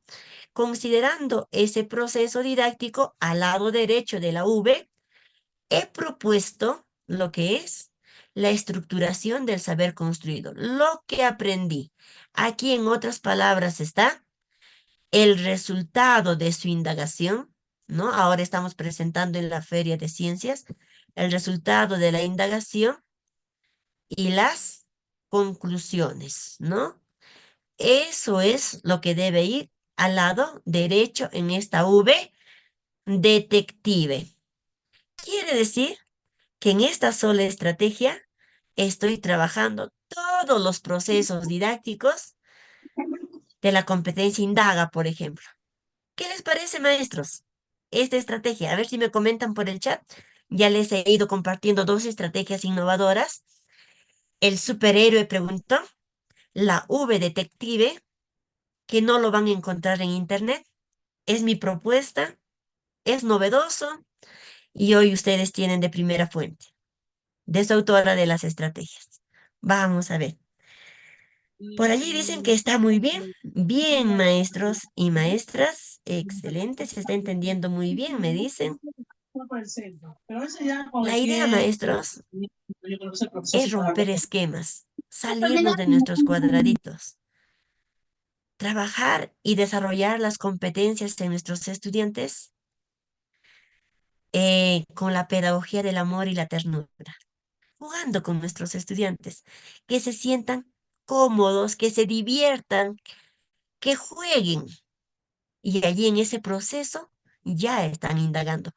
Speaker 1: Considerando ese proceso didáctico al lado derecho de la V, he propuesto lo que es la estructuración del saber construido, lo que aprendí. Aquí, en otras palabras, está el resultado de su indagación, ¿no? Ahora estamos presentando en la Feria de Ciencias el resultado de la indagación y las conclusiones, ¿no? Eso es lo que debe ir al lado derecho en esta V, detective. Quiere decir que en esta sola estrategia estoy trabajando todos los procesos didácticos de la competencia indaga, por ejemplo. ¿Qué les parece, maestros? Esta estrategia, a ver si me comentan por el chat. Ya les he ido compartiendo dos estrategias innovadoras. El superhéroe preguntó, la V detective, que no lo van a encontrar en internet. Es mi propuesta, es novedoso y hoy ustedes tienen de primera fuente, de su autora de las estrategias. Vamos a ver. Por allí dicen que está muy bien. Bien, maestros y maestras. Excelente, se está entendiendo muy bien, me dicen. La idea, maestros, es romper esquemas, salirnos de nuestros cuadraditos, trabajar y desarrollar las competencias de nuestros estudiantes con la pedagogía del amor y la ternura, jugando con nuestros estudiantes, que se sientan cómodos, que se diviertan, que jueguen. Y allí en ese proceso ya están indagando.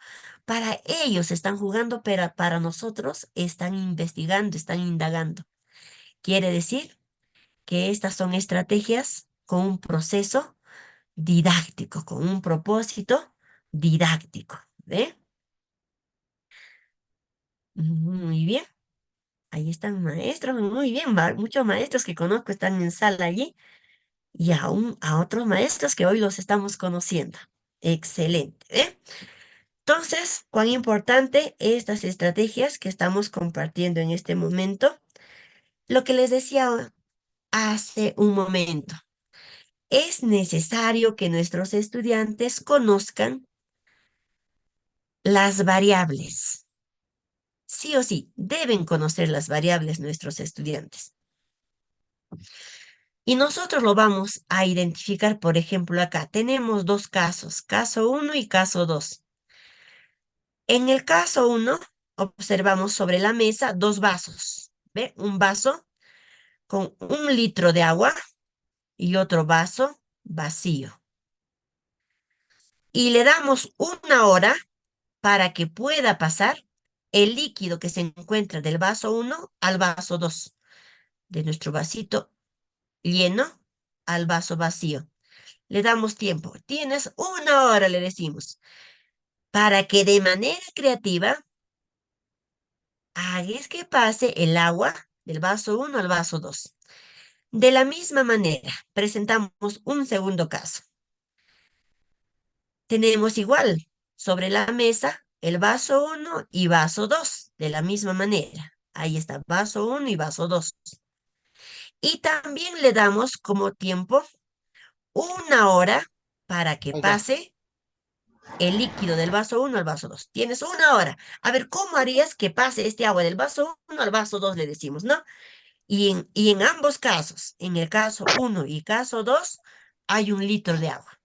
Speaker 1: Para ellos están jugando, pero para nosotros están investigando, están indagando. Quiere decir que estas son estrategias con un proceso didáctico, con un propósito didáctico. ¿Ve? Muy bien. Ahí están maestros, muy bien. Muchos maestros que conozco están en sala allí y aún a otros maestros que hoy los estamos conociendo. Excelente. ¿Eh? Entonces, cuán importante estas estrategias que estamos compartiendo en este momento. Lo que les decía hace un momento, es necesario que nuestros estudiantes conozcan las variables. Sí o sí, deben conocer las variables nuestros estudiantes. Y nosotros lo vamos a identificar, por ejemplo, acá tenemos dos casos, caso uno y caso 2. En el caso uno, observamos sobre la mesa dos vasos. ¿Ve? Un vaso con 1 litro de agua y otro vaso vacío. Y le damos 1 hora para que pueda pasar el líquido que se encuentra del vaso uno al vaso 2, de nuestro vasito lleno al vaso vacío. Le damos tiempo. Tienes 1 hora, le decimos, para que de manera creativa hagas que pase el agua del vaso uno al vaso 2. De la misma manera, presentamos un segundo caso. Tenemos igual sobre la mesa el vaso uno y vaso 2 de la misma manera. Ahí está, vaso uno y vaso 2. Y también le damos como tiempo 1 hora para que
Speaker 3: Ahí está.
Speaker 1: pase el líquido del vaso uno al vaso 2. Tienes 1 hora. A ver, ¿cómo harías que pase este agua del vaso uno al vaso 2? Le decimos, ¿no? Y en ambos casos, en el caso uno y caso 2, hay 1 litro de agua.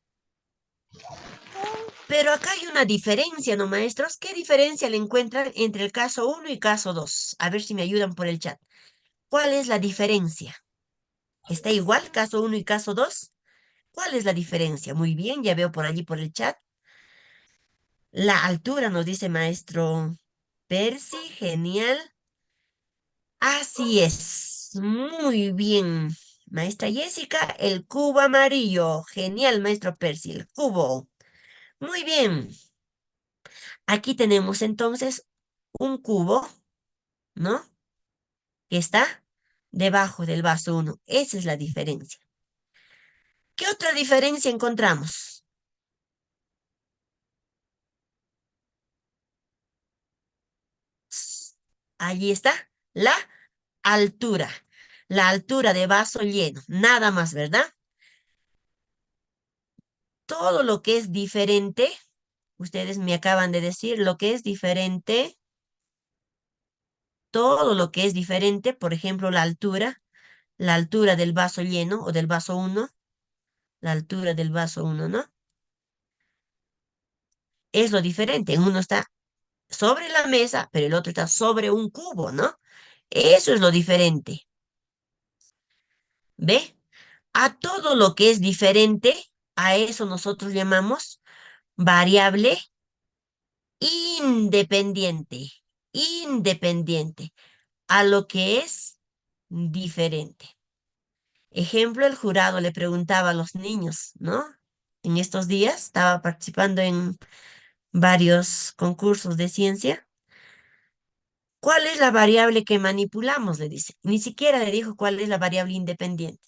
Speaker 1: Pero acá hay una diferencia, ¿no, maestros? ¿Qué diferencia le encuentran entre el caso uno y caso 2? A ver si me ayudan por el chat. ¿Cuál es la diferencia? ¿Está igual caso uno y caso 2? ¿Cuál es la diferencia? Muy bien, ya veo por allí por el chat. La altura, nos dice maestro Percy, genial. Así es, muy bien. Maestra Jessica, el cubo amarillo. Genial, maestro Percy, el cubo. Muy bien. Aquí tenemos entonces un cubo, ¿no? Que está debajo del vaso uno. Esa es la diferencia. ¿Qué otra diferencia encontramos? Allí está la altura. La altura de vaso lleno. Nada más, ¿verdad? Todo lo que es diferente, ustedes me acaban de decir, lo que es diferente, todo lo que es diferente, por ejemplo, la altura del vaso lleno o del vaso uno, la altura del vaso uno, ¿no? Es lo diferente. Uno está sobre la mesa, pero el otro está sobre un cubo, ¿no? Eso es lo diferente. ¿Ve? A todo lo que es diferente, a eso nosotros llamamos variable independiente. Independiente. A lo que es diferente. Ejemplo, el jurado le preguntaba a los niños, ¿no? En estos días estaba participando en varios concursos de ciencia. ¿Cuál es la variable que manipulamos? Le dice. Ni siquiera le dijo cuál es la variable independiente.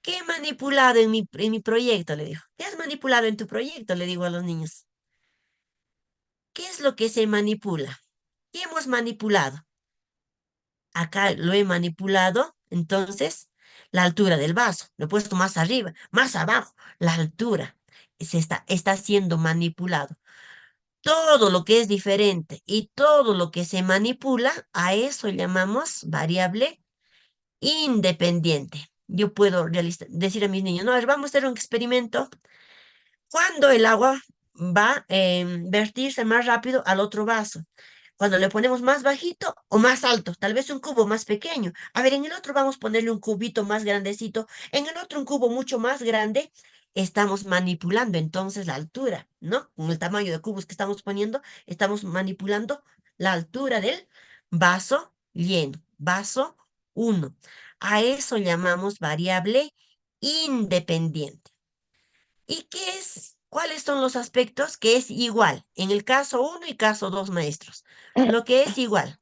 Speaker 1: ¿Qué he manipulado en mi proyecto? Le dijo. ¿Qué has manipulado en tu proyecto? Le digo a los niños. ¿Qué es lo que se manipula? ¿Qué hemos manipulado? Acá lo he manipulado, entonces, la altura del vaso. Lo he puesto más arriba, más abajo, la altura. Está siendo manipulado. Todo lo que es diferente y todo lo que se manipula, a eso llamamos variable independiente. Yo puedo decir a mis niños, no, a ver, vamos a hacer un experimento. Cuando el agua va a vertirse más rápido al otro vaso, cuando le ponemos más bajito o más alto, tal vez un cubo más pequeño. A ver, en el otro vamos a ponerle un cubito más grandecito, en el otro un cubo mucho más grande. Estamos manipulando entonces la altura, ¿no? Con el tamaño de cubos que estamos poniendo, estamos manipulando la altura del vaso lleno, vaso uno. A eso llamamos variable independiente. ¿Y qué es? ¿Cuáles son los aspectos que es igual en el caso uno y caso 2, maestros? Lo que es igual.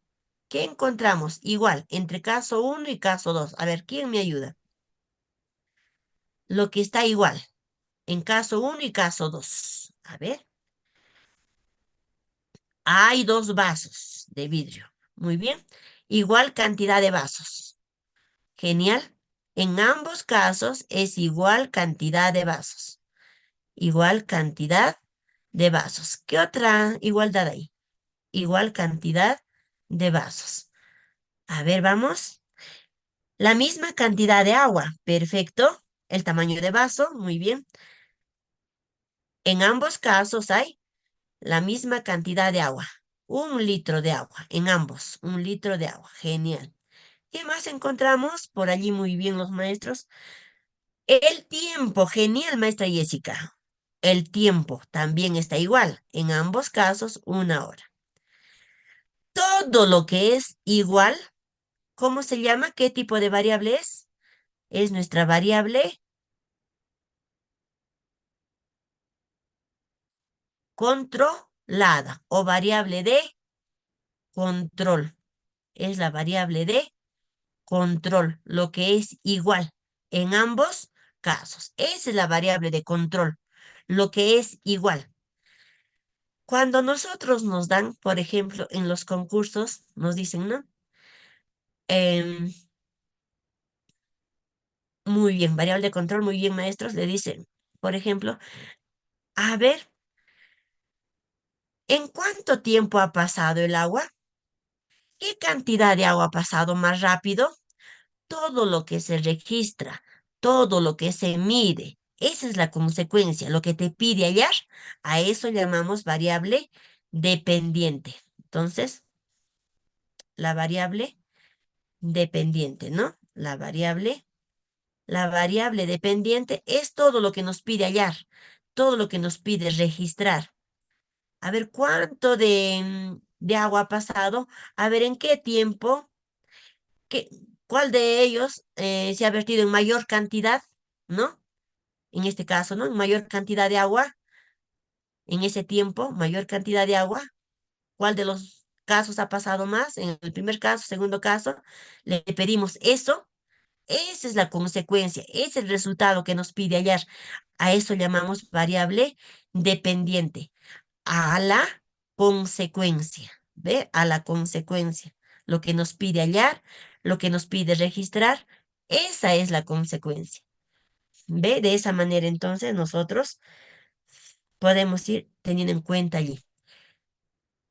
Speaker 1: ¿Qué encontramos igual entre caso uno y caso 2? A ver, ¿quién me ayuda? Lo que está igual en caso uno y caso 2. A ver, hay 2 vasos de vidrio. Muy bien. Igual cantidad de vasos. Genial. En ambos casos es igual cantidad de vasos. Igual cantidad de vasos. ¿Qué otra igualdad hay? Igual cantidad de vasos. A ver, vamos. La misma cantidad de agua. Perfecto. El tamaño de vaso. Muy bien. En ambos casos hay la misma cantidad de agua. 1 litro de agua. En ambos. 1 litro de agua. Genial. ¿Qué más encontramos? Por allí muy bien los maestros. El tiempo. Genial, maestra Jessica. El tiempo también está igual. En ambos casos, 1 hora. Todo lo que es igual, ¿cómo se llama? ¿Qué tipo de variable es? Es nuestra variable controlada o variable de control. Es la variable de control, lo que es igual en ambos casos. Esa es la variable de control, lo que es igual. Cuando nosotros nos dan, por ejemplo, en los concursos, nos dicen, ¿no? Em, muy bien, variable de control, muy bien, maestros, le dicen, por ejemplo, a ver, ¿en cuánto tiempo ha pasado el agua? ¿Qué cantidad de agua ha pasado más rápido? todo lo que se registra, todo lo que se mide. Esa es la consecuencia, lo que te pide hallar, a eso llamamos variable dependiente. Entonces, la variable dependiente, ¿no? La variable dependiente es todo lo que nos pide hallar, todo lo que nos pide registrar. A ver cuánto de agua ha pasado, a ver en qué tiempo, qué, cuál de ellos se ha vertido en mayor cantidad, ¿no? En este caso, ¿no? En mayor cantidad de agua, en ese tiempo, mayor cantidad de agua. ¿Cuál de los casos ha pasado más? En el primer caso, segundo caso, le pedimos eso. Esa es la consecuencia, ese es el resultado que nos pide hallar. A eso llamamos variable dependiente, a la consecuencia, ¿ve? A la consecuencia. Lo que nos pide hallar, lo que nos pide registrar, esa es la consecuencia. ¿Ve? De esa manera entonces nosotros podemos ir teniendo en cuenta allí.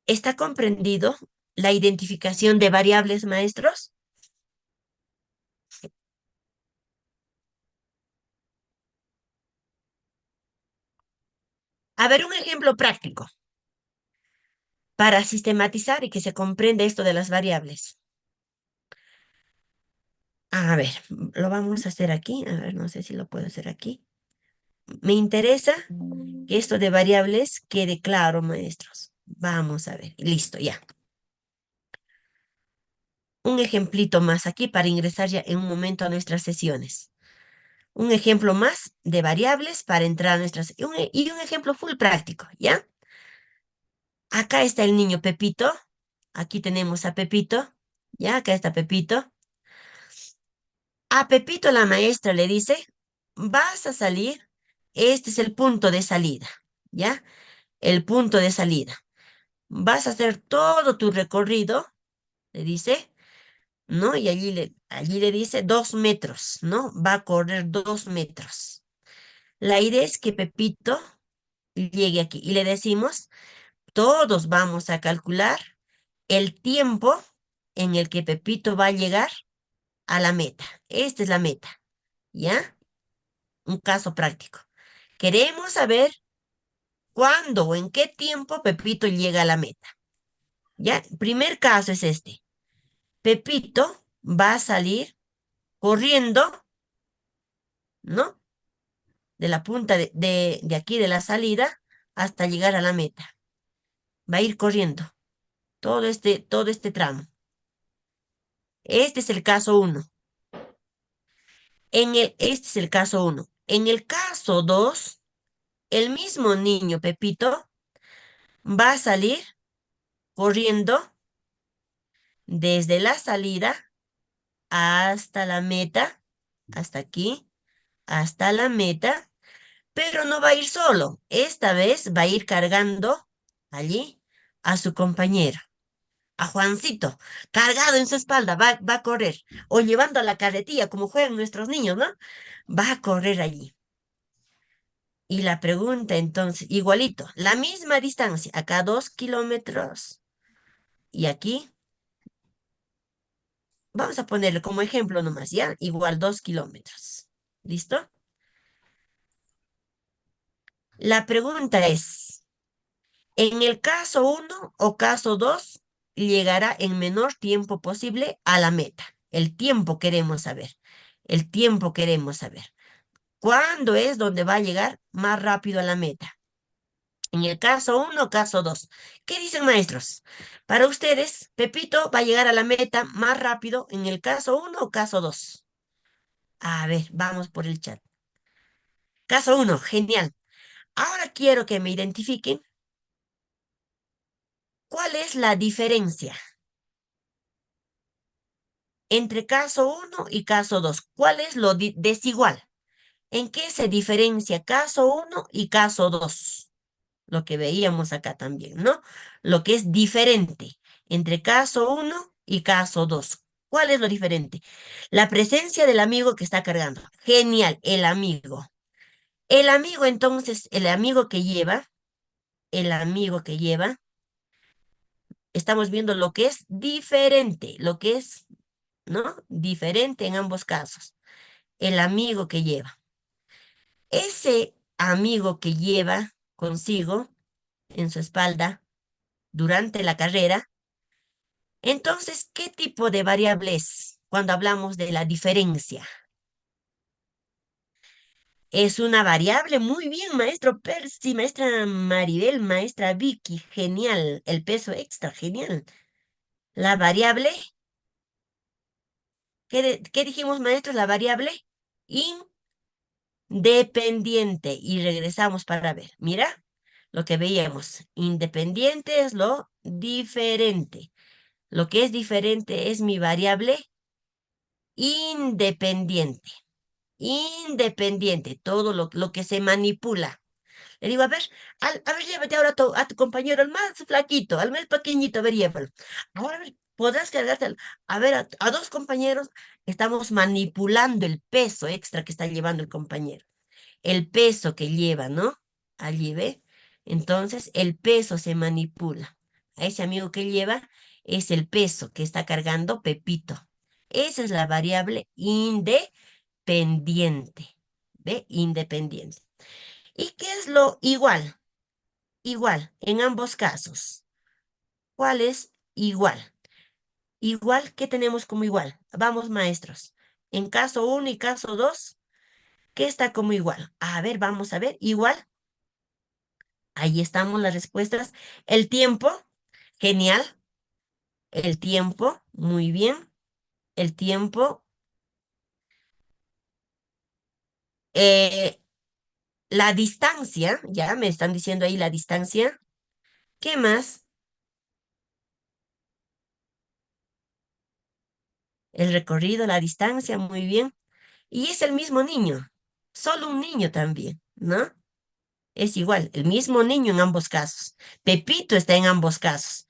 Speaker 1: ¿Está comprendido la identificación de variables, maestros? A ver, un ejemplo práctico para sistematizar y que se comprenda esto de las variables. A ver, lo vamos a hacer aquí. A ver, no sé si lo puedo hacer aquí. Me interesa que esto de variables quede claro, maestros. Vamos a ver. Listo, ya. Un ejemplito más aquí para ingresar ya en un momento a nuestras sesiones. Un ejemplo más de variables para entrar a nuestras... y un ejemplo full práctico, ¿ya? Acá está el niño Pepito. Aquí tenemos a Pepito. Ya, acá está Pepito. A Pepito la maestra le dice, vas a salir, este es el punto de salida, ¿ya? El punto de salida. Vas a hacer todo tu recorrido, le dice, ¿no? Y allí le dice 2 metros, ¿no? Va a correr 2 metros. La idea es que Pepito llegue aquí y le decimos, todos vamos a calcular el tiempo en el que Pepito va a llegar a la meta. Esta es la meta, ¿ya? Un caso práctico. Queremos saber cuándo o en qué tiempo Pepito llega a la meta. ¿Ya? Primer caso es este. Pepito va a salir corriendo, ¿no? De la punta de aquí de la salida hasta llegar a la meta. Va a ir corriendo todo este tramo. Este es el caso uno. Este es el caso uno. En el caso 2, el mismo niño Pepito va a salir corriendo desde la salida hasta la meta, hasta aquí, hasta la meta, pero no va a ir solo. Esta vez va a ir cargando allí a su compañero, a Juancito, cargado en su espalda, va a correr, o llevando a la carretilla, como juegan nuestros niños, ¿no? Va a correr allí. Y la pregunta entonces, igualito, la misma distancia, acá 2 kilómetros y aquí, vamos a ponerle como ejemplo nomás, ¿ya? Igual 2 kilómetros. ¿Listo? La pregunta es, en el caso uno o caso 2 llegará en menor tiempo posible a la meta. El tiempo queremos saber. El tiempo queremos saber. ¿Cuándo es donde va a llegar más rápido a la meta? En el caso uno o caso 2. ¿Qué dicen maestros? Para ustedes, Pepito va a llegar a la meta más rápido en el caso uno o caso 2. A ver, vamos por el chat. Caso uno, genial. Ahora quiero que me identifiquen cuál es la diferencia entre caso uno y caso 2. ¿Cuál es lo desigual? ¿En qué se diferencia caso uno y caso 2? Lo que veíamos acá también, ¿no? Lo que es diferente entre caso uno y caso 2. ¿Cuál es lo diferente? La presencia del amigo que está cargando. Genial, el amigo. El amigo entonces, el amigo que lleva, estamos viendo lo que es diferente, lo que es ¿no? Diferente en ambos casos. El amigo que lleva. Ese amigo que lleva consigo en su espalda durante la carrera, entonces, ¿qué tipo de variable es cuando hablamos de la diferencia? Es una variable, muy bien, maestro Percy, maestra Maribel, maestra Vicky, genial. El peso extra, genial. La variable, ¿qué dijimos, maestros? La variable independiente. Y regresamos para ver. Mira lo que veíamos. Independiente es lo diferente. Lo que es diferente es mi variable independiente. Independiente, todo lo que se manipula. Le digo, a ver, llévate ahora a tu compañero, al más flaquito, al más pequeñito, a ver, llévalo. Ahora, a ver, podrás cargarte, a ver, a dos compañeros, estamos manipulando el peso extra que está llevando el compañero. El peso que lleva, ¿no? Allí ve. Entonces, el peso se manipula. A ese amigo que lleva es el peso que está cargando Pepito. Esa es la variable independiente. ¿Ve? Independiente. ¿Y qué es lo igual? Igual, en ambos casos. ¿Cuál es igual? Igual, ¿qué tenemos como igual? Vamos, maestros. En caso uno y caso 2, ¿qué está como igual? A ver, vamos a ver. Igual, ahí estamos las respuestas. El tiempo, genial. El tiempo, muy bien. El tiempo. Eh, la distancia, ya me están diciendo ahí la distancia. ¿Qué más? El recorrido, la distancia, muy bien. Y es el mismo niño, solo un niño también, ¿no? Es igual, el mismo niño en ambos casos. Pepito está en ambos casos,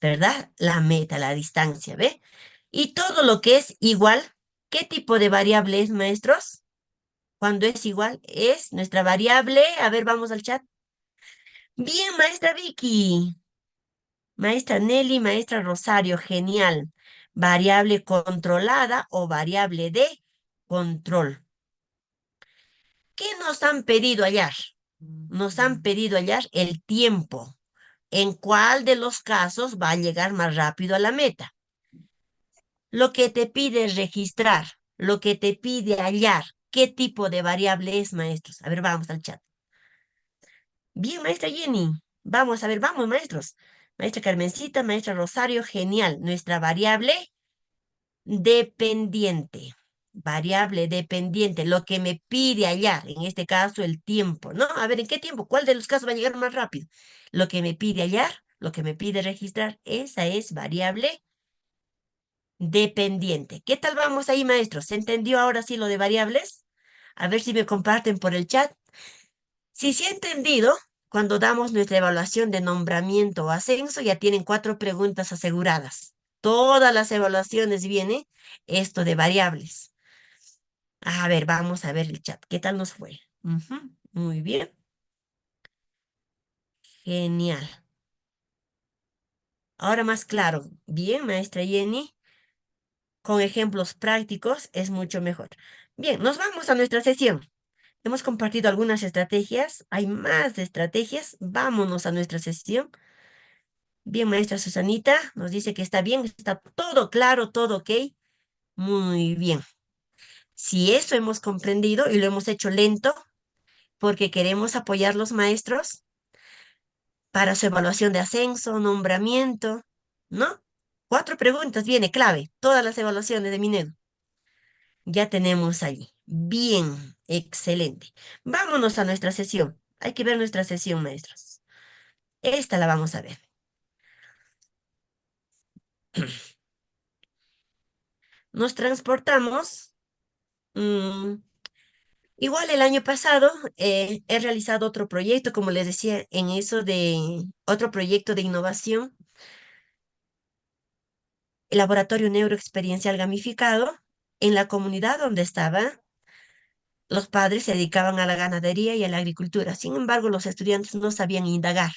Speaker 1: ¿verdad? La meta, la distancia, ¿ve? Y todo lo que es igual, ¿qué tipo de variable es, maestros? Cuando es igual, es nuestra variable. A ver, vamos al chat. Bien, maestra Vicky, maestra Nelly, maestra Rosario, genial. Variable controlada o variable de control. ¿Qué nos han pedido hallar? Nos han pedido hallar el tiempo. ¿En cuál de los casos va a llegar más rápido a la meta? Lo que te pide registrar, lo que te pide hallar. ¿Qué tipo de variable es, maestros? A ver, vamos al chat. Bien, maestra Jenny. Vamos a ver, vamos, maestros. Maestra Carmencita, maestra Rosario, genial. Nuestra variable dependiente. Variable dependiente, lo que me pide hallar, en este caso el tiempo, ¿no? A ver, ¿en qué tiempo? ¿Cuál de los casos va a llegar más rápido? Lo que me pide hallar, lo que me pide registrar, esa es variable dependiente. ¿Qué tal vamos ahí, maestros? ¿Se entendió ahora sí lo de variables? A ver si me comparten por el chat. Si se ha entendido, cuando damos nuestra evaluación de nombramiento o ascenso, ya tienen 4 preguntas aseguradas. Todas las evaluaciones viene esto de variables. A ver, vamos a ver el chat. ¿Qué tal nos fue? Ujú, muy bien. Genial. Ahora más claro. Bien, maestra Jenny. Con ejemplos prácticos es mucho mejor. Bien, nos vamos a nuestra sesión. Hemos compartido algunas estrategias. Hay más estrategias. Vámonos a nuestra sesión. Bien, maestra Susanita nos dice que está bien, está todo claro, todo ok. Muy bien. Si eso hemos comprendido y lo hemos hecho lento, porque queremos apoyar los maestros para su evaluación de ascenso, nombramiento, ¿no? 4 preguntas, viene clave, todas las evaluaciones de Minedu. Ya tenemos allí. Bien, excelente. Vámonos a nuestra sesión. Hay que ver nuestra sesión, maestros. Esta la vamos a ver. Nos transportamos. mm, Igual el año pasado he realizado otro proyecto, como les decía, en eso de otro proyecto de innovación, el laboratorio neuroexperiencial gamificado, en la comunidad donde estaba. Los padres se dedicaban a la ganadería y a la agricultura. Sin embargo, los estudiantes no sabían indagar.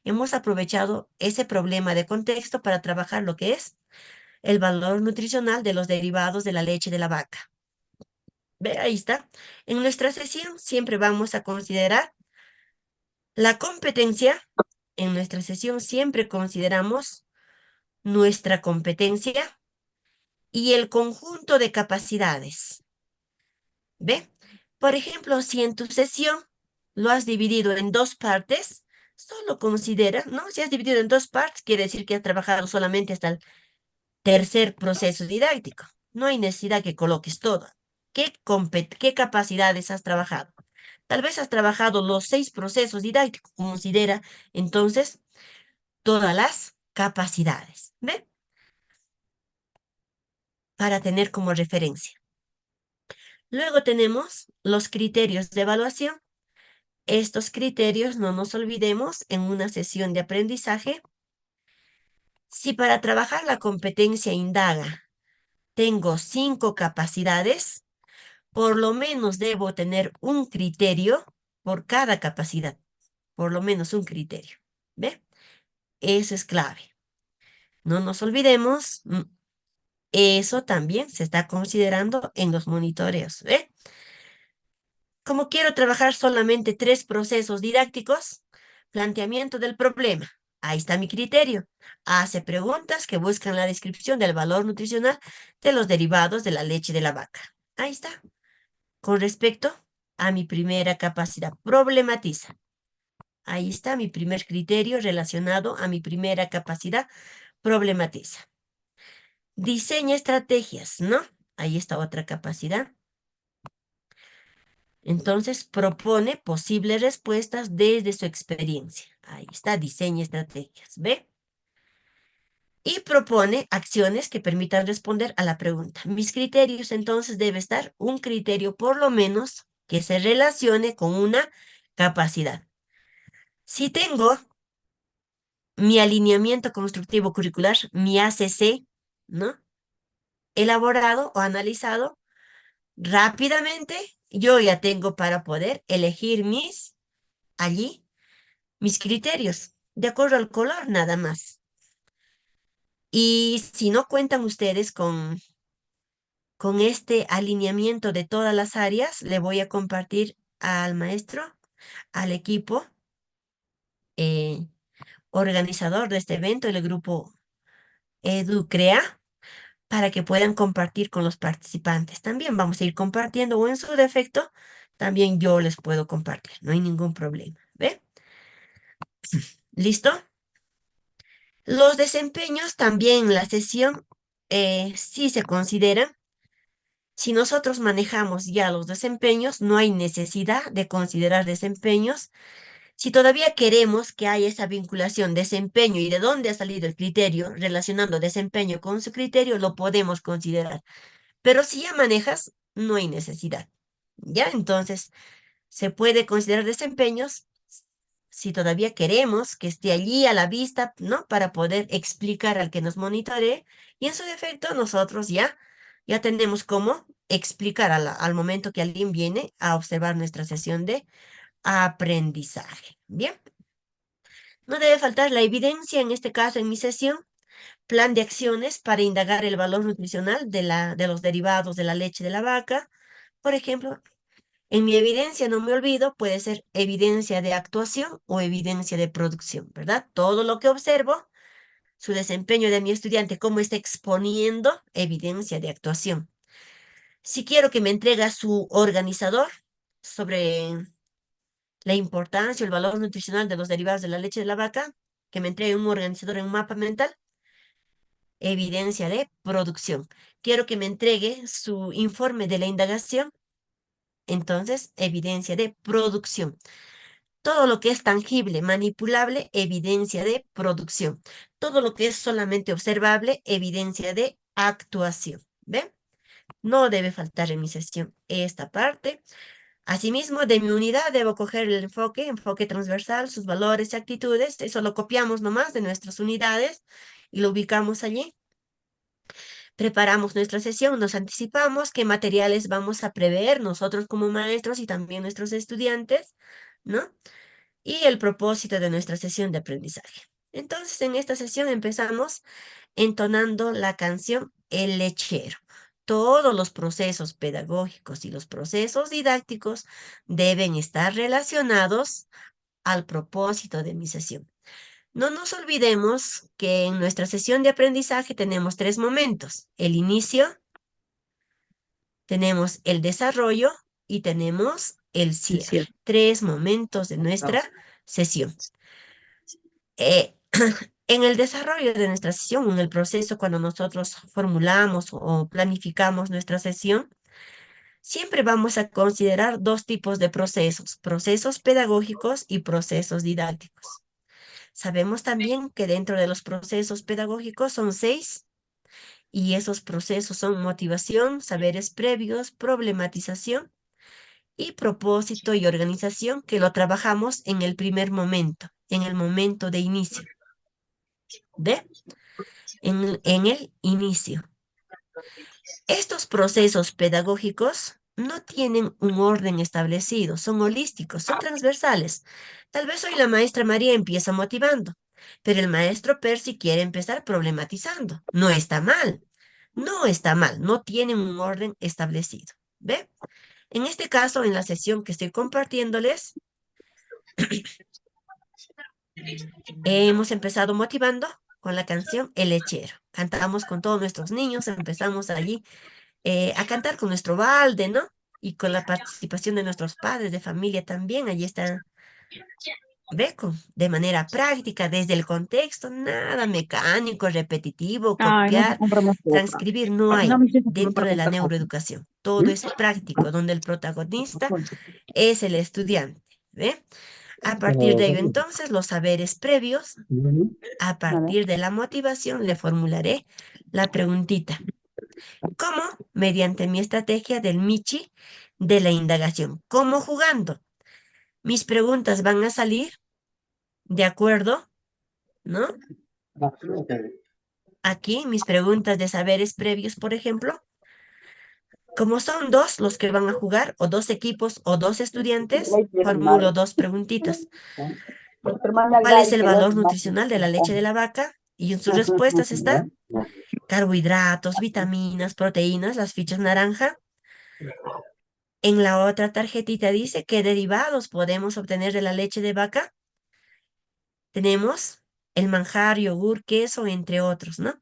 Speaker 1: Hemos aprovechado ese problema de contexto para trabajar lo que es el valor nutricional de los derivados de la leche de la vaca. ¿Ve? Ahí está. En nuestra sesión siempre vamos a considerar la competencia. En nuestra sesión siempre consideramos nuestra competencia y el conjunto de capacidades. ¿Ve? Por ejemplo, si en tu sesión lo has dividido en dos partes, solo considera, ¿no? Si has dividido en dos partes, quiere decir que has trabajado solamente hasta el tercer proceso didáctico. No hay necesidad que coloques todo. ¿Qué capacidades has trabajado? Tal vez has trabajado los 6 procesos didácticos. Considera entonces todas las capacidades, ¿ve? Para tener como referencia. Luego tenemos los criterios de evaluación. Estos criterios, no nos olvidemos, en una sesión de aprendizaje, si para trabajar la competencia indaga tengo 5 capacidades, por lo menos debo tener un criterio por cada capacidad, por lo menos un criterio. ¿Ve? Eso es clave. No nos olvidemos, eso también se está considerando en los monitoreos. ¿Ve? Como quiero trabajar solamente 3 procesos didácticos, planteamiento del problema. Ahí está mi criterio. Hace preguntas que buscan la descripción del valor nutricional de los derivados de la leche de la vaca. Ahí está. Con respecto a mi primera capacidad, problematiza. Ahí está mi primer criterio relacionado a mi primera capacidad, problematiza. Diseña estrategias, ¿no? Ahí está otra capacidad. Entonces propone posibles respuestas desde su experiencia. Ahí está, diseña estrategias, ¿ve? Y propone acciones que permitan responder a la pregunta. Mis criterios, entonces, debe estar un criterio por lo menos que se relacione con una capacidad. Si tengo mi alineamiento constructivo curricular, mi ACC, ¿no? Elaborado o analizado rápidamente, yo ya tengo para poder elegir allí mis criterios, de acuerdo al color nada más. Y si no cuentan ustedes con este alineamiento de todas las áreas, le voy a compartir al maestro, al equipo eh, organizador de este evento, el grupo EduCrea, para que puedan compartir con los participantes. También vamos a ir compartiendo o en su defecto, también yo les puedo compartir, no hay ningún problema. ¿Ve? ¿Listo? Los desempeños también en la sesión sí se consideran. Si nosotros manejamos ya los desempeños, no hay necesidad de considerar desempeños. Si todavía queremos que haya esa vinculación desempeño y de dónde ha salido el criterio, relacionando desempeño con su criterio, lo podemos considerar. Pero si ya manejas, no hay necesidad. ¿Ya? Entonces, se puede considerar desempeños si todavía queremos que esté allí a la vista, ¿no? Para poder explicar al que nos monitoree. Y en su defecto, nosotros ya tenemos cómo explicar al momento que alguien viene a observar nuestra sesión de aprendizaje. Bien, no debe faltar la evidencia, en este caso, en mi sesión, plan de acciones para indagar el valor nutricional de los derivados de la leche de la vaca. Por ejemplo, en mi evidencia, no me olvido, puede ser evidencia de actuación o evidencia de producción, ¿verdad? Todo lo que observo, su desempeño de mi estudiante, cómo está exponiendo, evidencia de actuación. Si quiero que me entregue su organizador sobre la importancia, el valor nutricional de los derivados de la leche de la vaca, que me entregue un organizador en un mapa mental, evidencia de producción. Quiero que me entregue su informe de la indagación, entonces, evidencia de producción. Todo lo que es tangible, manipulable, evidencia de producción. Todo lo que es solamente observable, evidencia de actuación. ¿Ven? No debe faltar en mi sesión esta parte. Asimismo, de mi unidad debo coger el enfoque transversal, sus valores y actitudes. Eso lo copiamos nomás de nuestras unidades y lo ubicamos allí. Preparamos nuestra sesión, nos anticipamos qué materiales vamos a prever nosotros como maestros y también nuestros estudiantes, ¿no? Y el propósito de nuestra sesión de aprendizaje. Entonces, en esta sesión empezamos entonando la canción El Lechero. Todos los procesos pedagógicos y los procesos didácticos deben estar relacionados al propósito de mi sesión. No nos olvidemos que en nuestra sesión de aprendizaje tenemos tres momentos: el inicio, tenemos el desarrollo y tenemos el
Speaker 3: Es
Speaker 1: cierre.
Speaker 3: cierto.
Speaker 1: Tres momentos de nuestra sesión. Eh, en el desarrollo de nuestra sesión, en el proceso cuando nosotros formulamos o planificamos nuestra sesión, siempre vamos a considerar dos tipos de procesos: procesos pedagógicos y procesos didácticos. Sabemos también que dentro de los procesos pedagógicos son seis, y esos procesos son motivación, saberes previos, problematización y propósito y organización, que lo trabajamos en el primer momento, en el momento de inicio. ¿Ve? En el inicio. Estos procesos pedagógicos no tienen un orden establecido, son holísticos, son transversales. Tal vez hoy la maestra María empieza motivando, pero el maestro Percy quiere empezar problematizando. No está mal, no está mal, no tienen un orden establecido. ¿Ve? En este caso, en la sesión que estoy compartiéndoles, hemos empezado motivando con la canción El Lechero. Cantamos con todos nuestros niños, empezamos allí a cantar con nuestro balde, ¿no? Y con la participación de nuestros padres de familia también. Allí está Beco, de manera práctica, desde el contexto, nada mecánico, repetitivo,
Speaker 3: Ay, no se
Speaker 1: copiar,
Speaker 3: compra más otra.
Speaker 1: transcribir, no
Speaker 3: Aquí no
Speaker 1: hay
Speaker 3: me siento solo
Speaker 1: dentro
Speaker 3: para
Speaker 1: de la
Speaker 3: comprar cosas.
Speaker 1: neuroeducación. Todo
Speaker 3: ¿Mm?
Speaker 1: es práctico, donde el protagonista es el estudiante, ¿ve? A partir de ello, entonces, los saberes previos, a
Speaker 3: Nada.
Speaker 1: partir de la motivación, le formularé la preguntita. ¿Cómo? Mediante mi estrategia del Michi de la indagación. ¿Cómo? Jugando. Mis preguntas van a salir de acuerdo, ¿no? Aquí mis preguntas de saberes previos, por ejemplo, como son dos los que van a jugar, o dos equipos, o dos estudiantes, formulo dos preguntitas. ¿Cuál es el valor nutricional de la leche de la vaca? Y en sus respuestas está carbohidratos, vitaminas, proteínas, las fichas naranja. En la otra tarjetita dice qué derivados podemos obtener de la leche de vaca. Tenemos el manjar, yogur, queso, entre otros, ¿no?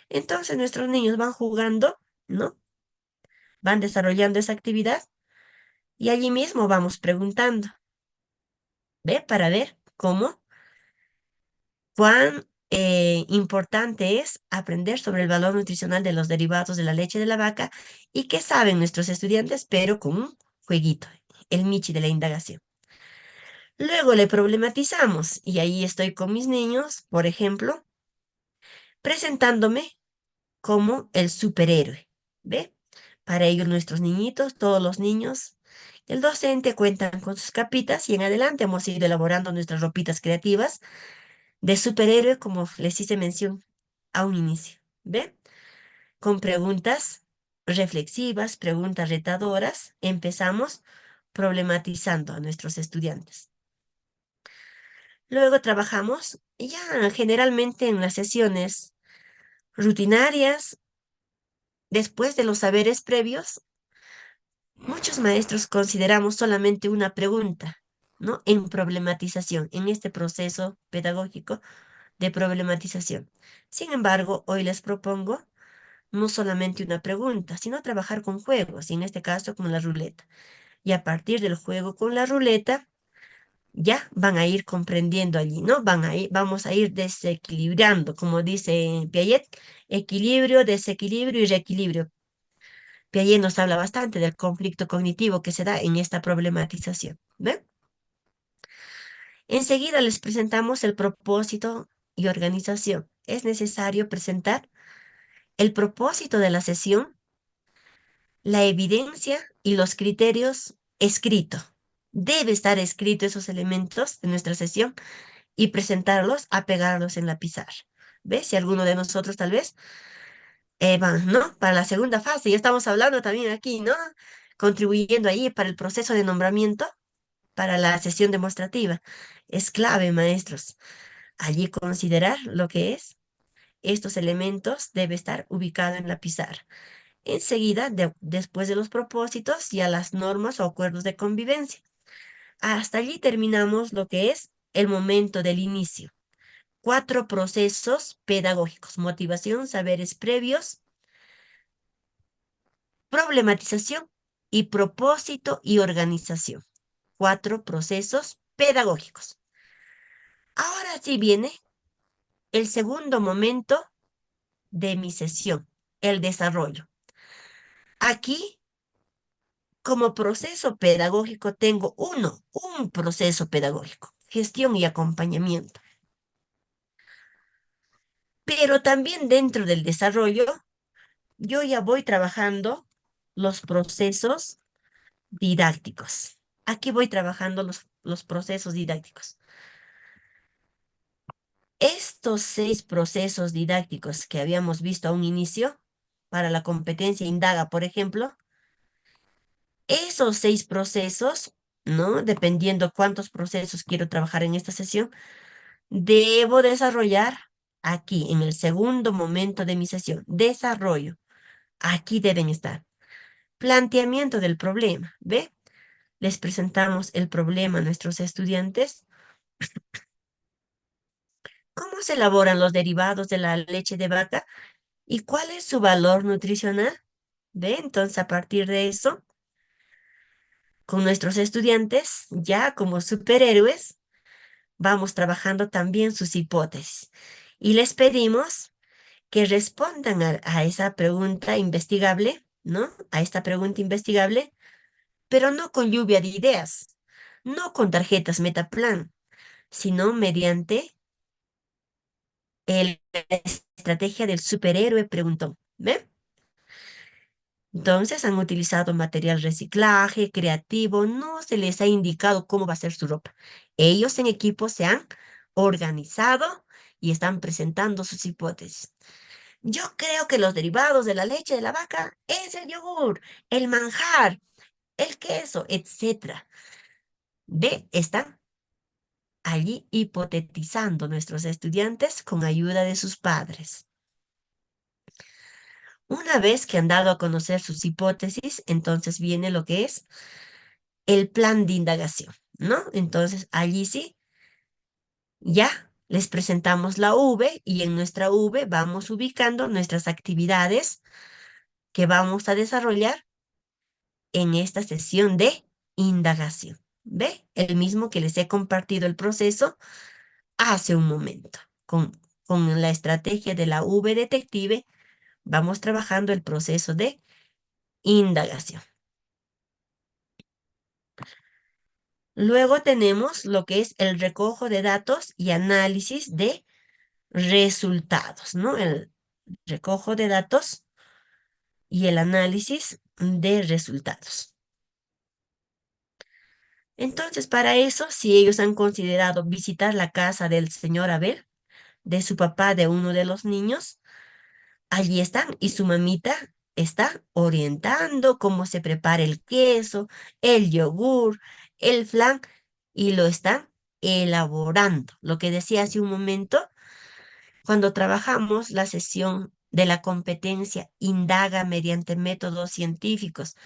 Speaker 1: Entonces nuestros niños van jugando, ¿no? Van desarrollando esa actividad y allí mismo vamos preguntando, ¿ve? Para ver cuán importante es aprender sobre el valor nutricional de los derivados de la leche de la vaca y qué saben nuestros estudiantes, pero con un jueguito, el Michi de la indagación. Luego le problematizamos y ahí estoy con mis niños, por ejemplo, presentándome como el superhéroe, ¿ve? Para ellos nuestros niñitos, todos los niños, el docente cuentan con sus capitas y en adelante hemos ido elaborando nuestras ropitas creativas de superhéroe, como les hice mención a un inicio, ¿ve? Con preguntas reflexivas, preguntas retadoras, empezamos problematizando a nuestros estudiantes. Luego trabajamos ya generalmente en las sesiones rutinarias, después de los saberes previos. Muchos maestros consideramos solamente una pregunta, ¿no? En problematización, en este proceso pedagógico de problematización. Sin embargo, hoy les propongo no solamente una pregunta, sino trabajar con juegos, y en este caso con la ruleta. Y a partir del juego con la ruleta, ya van a ir comprendiendo allí, ¿no? Vamos a ir desequilibrando, como dice Piaget, equilibrio, desequilibrio y reequilibrio. Piaget nos habla bastante del conflicto cognitivo que se da en esta problematización, ¿ve? Enseguida les presentamos el propósito y organización. Es necesario presentar el propósito de la sesión, la evidencia y los criterios escrito. Debe estar escrito esos elementos de nuestra sesión y presentarlos, a pegarlos en la pizarra. ¿Ves? Si alguno de nosotros tal vez van, ¿no? Para la segunda fase, ya estamos hablando también aquí, ¿no? Contribuyendo ahí para el proceso de nombramiento, para la sesión demostrativa. Es clave, maestros. Allí considerar lo que es. Estos elementos debe estar ubicado en la pizarra. Enseguida, después de los propósitos, ya las normas o acuerdos de convivencia. Hasta allí terminamos lo que es el momento del inicio. 4 procesos pedagógicos: motivación, saberes previos, problematización y propósito y organización. 4 procesos pedagógicos. Ahora sí viene el segundo momento de mi sesión, el desarrollo. Aquí, como proceso pedagógico, tengo un proceso pedagógico: gestión y acompañamiento. Pero también dentro del desarrollo, yo ya voy trabajando los procesos didácticos. Aquí voy trabajando los procesos didácticos. Estos 6 procesos didácticos que habíamos visto a un inicio, para la competencia indaga, por ejemplo, esos 6 procesos, ¿no? Dependiendo cuántos procesos quiero trabajar en esta sesión, debo desarrollar aquí, en el segundo momento de mi sesión. Desarrollo. Aquí deben estar. Planteamiento del problema. ¿Ve? Les presentamos el problema a nuestros estudiantes. ¿Cómo se elaboran los derivados de la leche de vaca y cuál es su valor nutricional? ¿Ve? Entonces, a partir de eso, con nuestros estudiantes, ya como superhéroes, vamos trabajando también sus hipótesis. Y les pedimos que respondan a esa pregunta investigable, ¿no? A esta pregunta investigable, pero no con lluvia de ideas, no con tarjetas Metaplan, sino mediante la estrategia del superhéroe preguntón. ¿Ve? Entonces han utilizado material reciclaje, creativo, no se les ha indicado cómo va a ser su ropa. Ellos en equipo se han organizado y están presentando sus hipótesis. Yo creo que los derivados de la leche de la vaca es el yogur, el manjar, el queso, etcétera. Están allí hipotetizando nuestros estudiantes con ayuda de sus padres. Una vez que han dado a conocer sus hipótesis, entonces viene lo que es el plan de indagación, ¿no? Entonces allí sí, ya les presentamos la V y en nuestra V vamos ubicando nuestras actividades que vamos a desarrollar en esta sesión de indagación. ¿Ve? El mismo que les he compartido el proceso hace un momento. Con la estrategia de la V detective vamos trabajando el proceso de indagación. Luego tenemos lo que es el recojo de datos y análisis de resultados, ¿no? El recojo de datos y el análisis de resultados. Entonces, para eso, si ellos han considerado visitar la casa del señor Abel, de su papá, de uno de los niños, allí están y su mamita está orientando cómo se prepara el queso, el yogur, el flan y lo están elaborando. Lo que decía hace un momento, cuando trabajamos la sesión de la competencia indaga mediante métodos científicos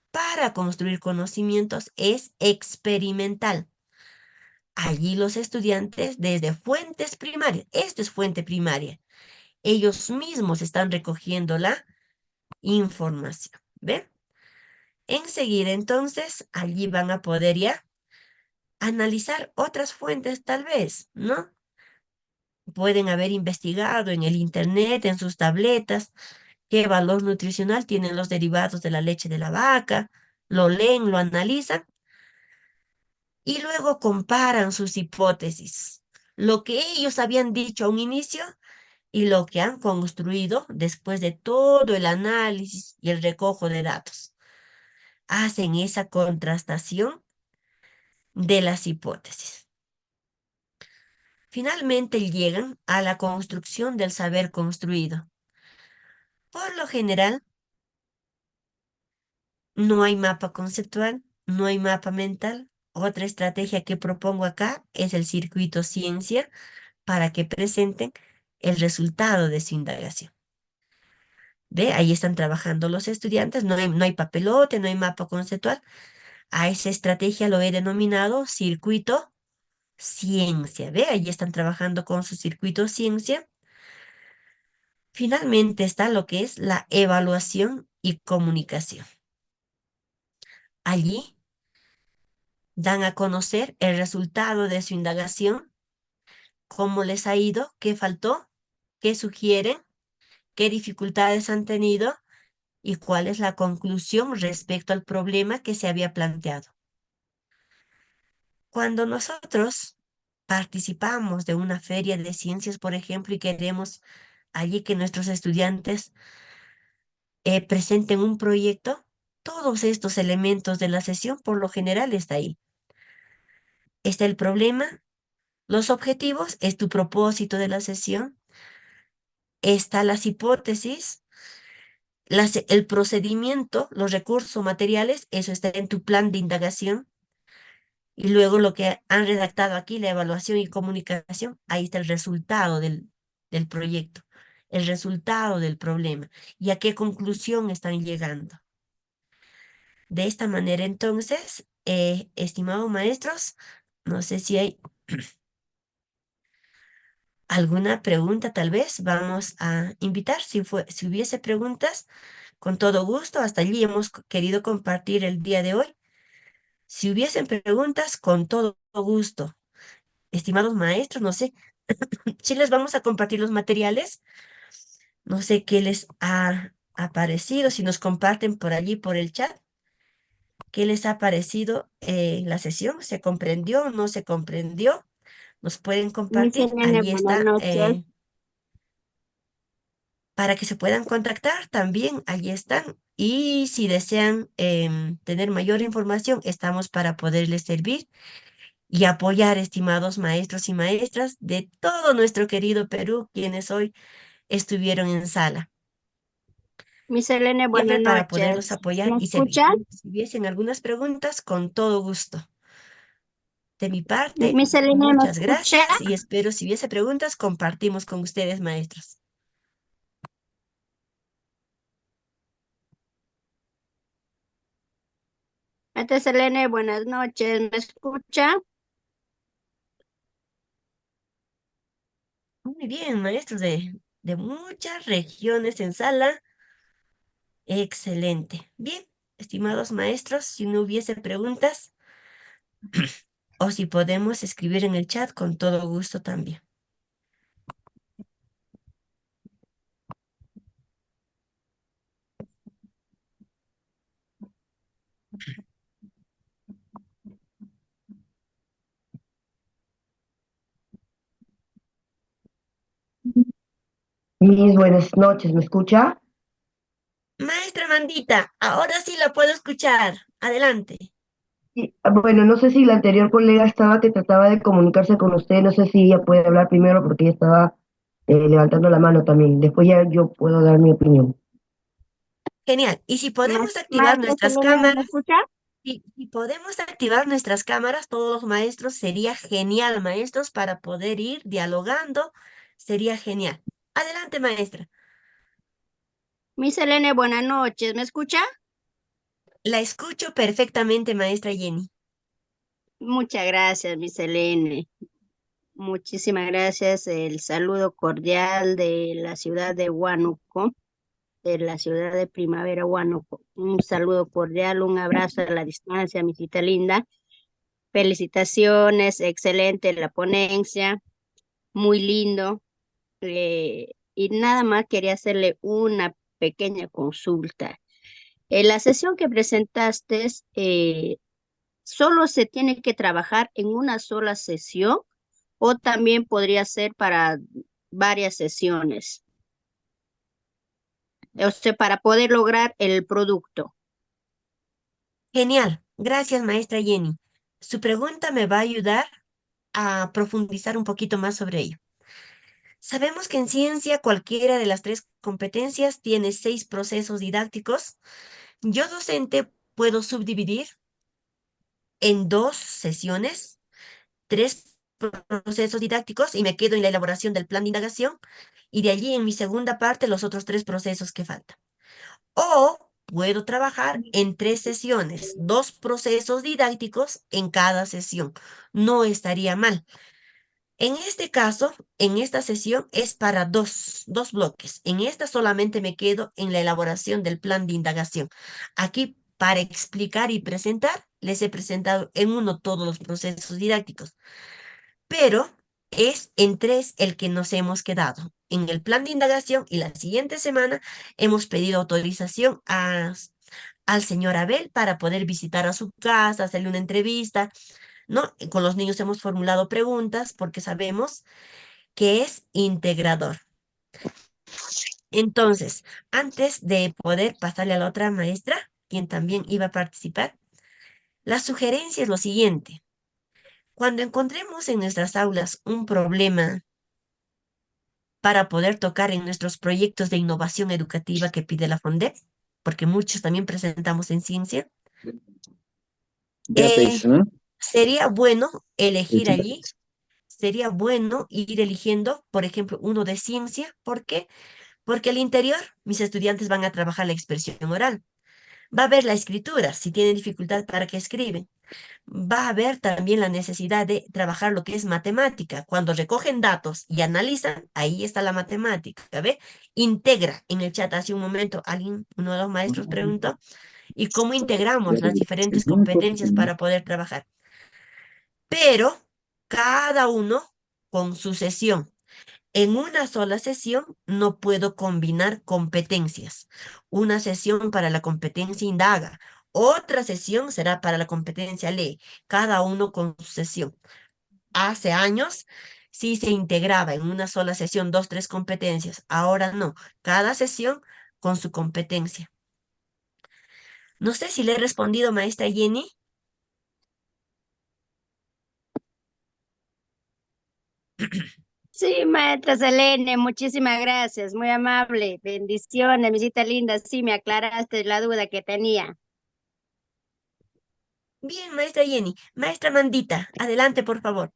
Speaker 1: para construir conocimientos es experimental. Allí los estudiantes desde fuentes primarias, esto es fuente primaria, ellos mismos están recogiendo la información. ¿Ven? Enseguida, entonces, allí van a poder ya analizar otras fuentes, tal vez, ¿no? Pueden haber investigado en el internet, en sus tabletas, qué valor nutricional tienen los derivados de la leche de la vaca, lo leen, lo analizan y luego comparan sus hipótesis, lo que ellos habían dicho a un inicio y lo que han construido después de todo el análisis y el recojo de datos. Hacen esa contrastación de las hipótesis. Finalmente llegan a la construcción del saber construido. Por lo general, no hay mapa conceptual, no hay mapa mental. Otra estrategia que propongo acá es el circuito ciencia para que presenten el resultado de su indagación. ¿Ve? Ahí están trabajando los estudiantes, no hay papelote, no hay mapa conceptual. A esa estrategia lo he denominado circuito ciencia. ¿Ve? Ahí están trabajando con su circuito ciencia. Finalmente está lo que es la evaluación y comunicación. Allí dan a conocer el resultado de su indagación, cómo les ha ido, qué faltó, qué sugieren, qué dificultades han tenido y cuál es la conclusión respecto al problema que se había planteado. Cuando nosotros participamos de una feria de ciencias, por ejemplo, y queremos allí que nuestros estudiantes presenten un proyecto, todos estos elementos de la sesión por lo general está ahí. Está el problema, los objetivos, es tu propósito de la sesión, está las hipótesis, el procedimiento, los recursos materiales, eso está en tu plan de indagación. Y luego lo que han redactado aquí, la evaluación y comunicación, ahí está el resultado del proyecto, el resultado del problema y a qué conclusión están llegando. De esta manera, entonces, estimados maestros, no sé si hay alguna pregunta, tal vez vamos a invitar, si hubiese preguntas, con todo gusto, hasta allí hemos querido compartir el día de hoy. Si hubiesen preguntas, con todo gusto. Estimados maestros, no sé si les vamos a compartir los materiales, no sé qué les ha parecido, si nos comparten por allí, por el chat, qué les ha parecido la sesión, ¿se comprendió o no se comprendió? Nos pueden
Speaker 2: Miss
Speaker 1: compartir,
Speaker 2: Elena,
Speaker 1: allí
Speaker 2: buenas
Speaker 1: está,
Speaker 2: noches.
Speaker 1: para que se puedan contactar también, allí están. Y si desean tener mayor información, estamos para poderles servir y apoyar, estimados maestros y maestras de todo nuestro querido Perú, quienes hoy estuvieron en sala,
Speaker 2: Miss Elena,
Speaker 1: siempre
Speaker 2: buenas
Speaker 1: para poderlos
Speaker 2: noches.
Speaker 1: apoyar
Speaker 2: ¿Me
Speaker 1: y servir.
Speaker 2: escucha?
Speaker 1: Si hubiesen algunas preguntas, con todo gusto. De mi parte,
Speaker 2: Miss Elena, ¿me
Speaker 1: muchas
Speaker 2: escucha?
Speaker 1: gracias y espero si hubiese preguntas, compartimos con ustedes, maestros.
Speaker 2: Esta es Elena, buenas noches. ¿Me escucha?
Speaker 1: Muy bien, maestros de muchas regiones en sala. Excelente. Bien, estimados maestros, si no hubiese preguntas o si podemos escribir en el chat, con todo gusto también.
Speaker 3: Mis buenas noches, ¿me escucha?
Speaker 1: Maestra Mandita, ahora sí la puedo escuchar. Adelante.
Speaker 3: Sí, bueno, no sé si la anterior colega estaba que trataba de comunicarse con usted, no sé si ella puede hablar primero porque ella estaba levantando la mano también. Después ya yo puedo dar mi opinión.
Speaker 1: Genial. Y si podemos activar
Speaker 2: Maestra
Speaker 1: nuestras
Speaker 2: Elena, ¿me
Speaker 1: cámaras,
Speaker 2: escucha?
Speaker 1: si podemos activar nuestras cámaras, todos los maestros, sería genial, maestros, para poder ir dialogando. Sería genial. Adelante, maestra.
Speaker 2: Miss Elena, buenas noches. ¿Me escucha?
Speaker 1: La escucho perfectamente, maestra Jenny.
Speaker 2: Muchas gracias, Miss Elena. Muchísimas gracias. El saludo cordial de la ciudad de Huánuco, de la ciudad de Primavera, Huánuco. Un saludo cordial, un abrazo a la distancia, mi cita linda. Felicitaciones, excelente la ponencia, muy lindo. Y nada más quería hacerle una pequeña consulta. En la sesión que presentaste, ¿solo se tiene que trabajar en una sola sesión o también podría ser para varias sesiones? O sea, para poder lograr el producto.
Speaker 1: Genial. Gracias, maestra Jenny. Su pregunta me va a ayudar a profundizar un poquito más sobre ello. Sabemos que en ciencia cualquiera de las tres competencias tiene 6 procesos didácticos. Yo, docente, puedo subdividir en 2 sesiones, 3 procesos didácticos y me quedo en la elaboración del plan de indagación y de allí en mi segunda parte los otros tres procesos que faltan. O puedo trabajar en tres sesiones, dos procesos didácticos en cada sesión. No estaría mal. En este caso, en esta sesión es para dos bloques. En esta solamente me quedo en la elaboración del plan de indagación. Aquí, para explicar y presentar, les he presentado en uno todos los procesos didácticos, pero es en tres el que nos hemos quedado. En el plan de indagación y la siguiente semana hemos pedido autorización al señor Abel para poder visitar a su casa, hacerle una entrevista, ¿no? Y con los niños hemos formulado preguntas porque sabemos que es integrador. Entonces, antes de poder pasarle a la otra maestra, quien también iba a participar, la sugerencia es lo siguiente. Cuando encontremos en nuestras aulas un problema para poder tocar en nuestros proyectos de innovación educativa que pide la FONDEP, porque muchos también presentamos en ciencia, eh, sería bueno elegir allí, sería bueno ir eligiendo, por ejemplo, uno de ciencia. ¿Por qué? Porque al interior mis estudiantes van a trabajar la expresión oral. Va a haber la escritura, si tienen dificultad para que escriben. Va a haber también la necesidad de trabajar lo que es matemática. Cuando recogen datos y analizan, ahí está la matemática, ¿ve? Integra. En el chat hace un momento alguien, uno de los maestros preguntó, ¿y cómo integramos las diferentes competencias para poder trabajar? Pero cada uno con su sesión. En una sola sesión no puedo combinar competencias. Una sesión para la competencia indaga, otra sesión será para la competencia lee, cada uno con su sesión. Hace años sí se integraba en una sola sesión dos, tres competencias. Ahora no, cada sesión con su competencia. No sé si le he respondido, maestra Jenny.
Speaker 2: Sí, maestra Selene, muchísimas gracias, muy amable. Bendiciones, visita linda. Sí, me aclaraste la duda que tenía.
Speaker 1: Bien, maestra Jenny. Maestra Mandita, adelante, por favor.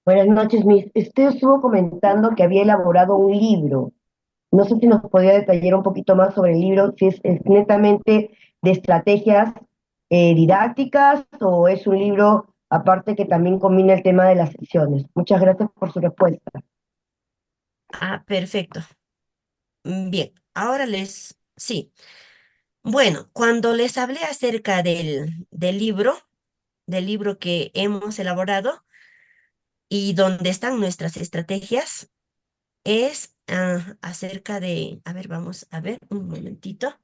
Speaker 3: Buenas noches, Miss. Usted estuvo comentando que había elaborado un libro. No sé si nos podría detallar un poquito más sobre el libro, si es netamente de estrategias didácticas o es un libro aparte que también combina el tema de las sesiones. Muchas gracias por su respuesta.
Speaker 1: Ah, perfecto. Bien, ahora sí. Bueno, cuando les hablé acerca del libro que hemos elaborado y donde están nuestras estrategias, es acerca de, a ver, vamos a ver un momentito.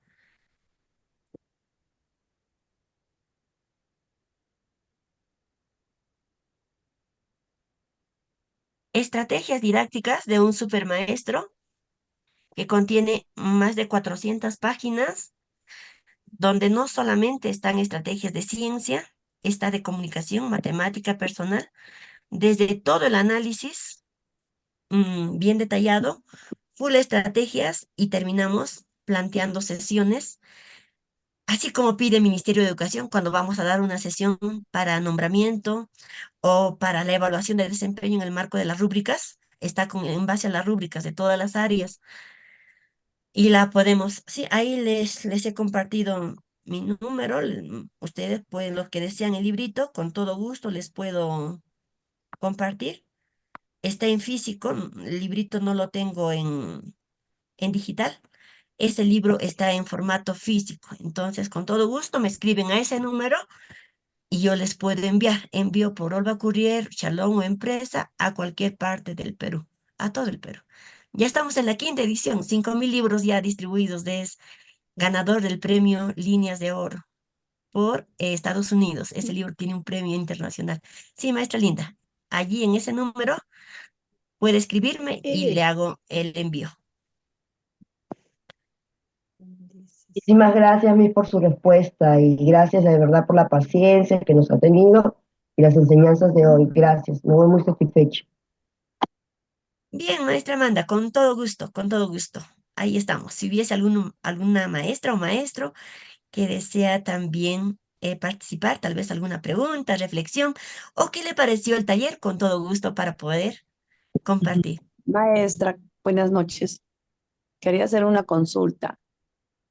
Speaker 1: Estrategias didácticas de un supermaestro que contiene más de 400 páginas, donde no solamente están estrategias de ciencia, está de comunicación, matemática personal, desde todo el análisis bien detallado, full estrategias y terminamos planteando sesiones, así como pide el Ministerio de Educación cuando vamos a dar una sesión para nombramiento o para la evaluación de desempeño en el marco de las rúbricas, está en base a las rúbricas de todas las áreas y la podemos, sí, ahí les he compartido mi número, ustedes pueden, los que desean el librito, con todo gusto les puedo compartir. Está en físico, el librito no lo tengo en digital. Ese libro está en formato físico. Entonces, con todo gusto me escriben a ese número y yo les puedo enviar. Envío por Olva Courier, Shalom o Empresa a cualquier parte del Perú, a todo el Perú. Ya estamos en la quinta edición, 5.000 libros ya distribuidos. Es ganador del premio Líneas de Oro por Estados Unidos. Ese libro tiene un premio internacional. Sí, maestra Linda, allí en ese número puede escribirme y le hago el envío.
Speaker 3: Muchísimas gracias, Miss, por su respuesta y gracias de verdad por la paciencia que nos ha tenido y las enseñanzas de hoy. Gracias, me voy muy satisfecha.
Speaker 1: Bien, maestra Amanda, con todo gusto, con todo gusto. Ahí estamos. Si hubiese alguna maestra o maestro que desea también participar, tal vez alguna pregunta, reflexión, o qué le pareció el taller, con todo gusto para poder compartir.
Speaker 4: Maestra, buenas noches. Quería hacer una consulta.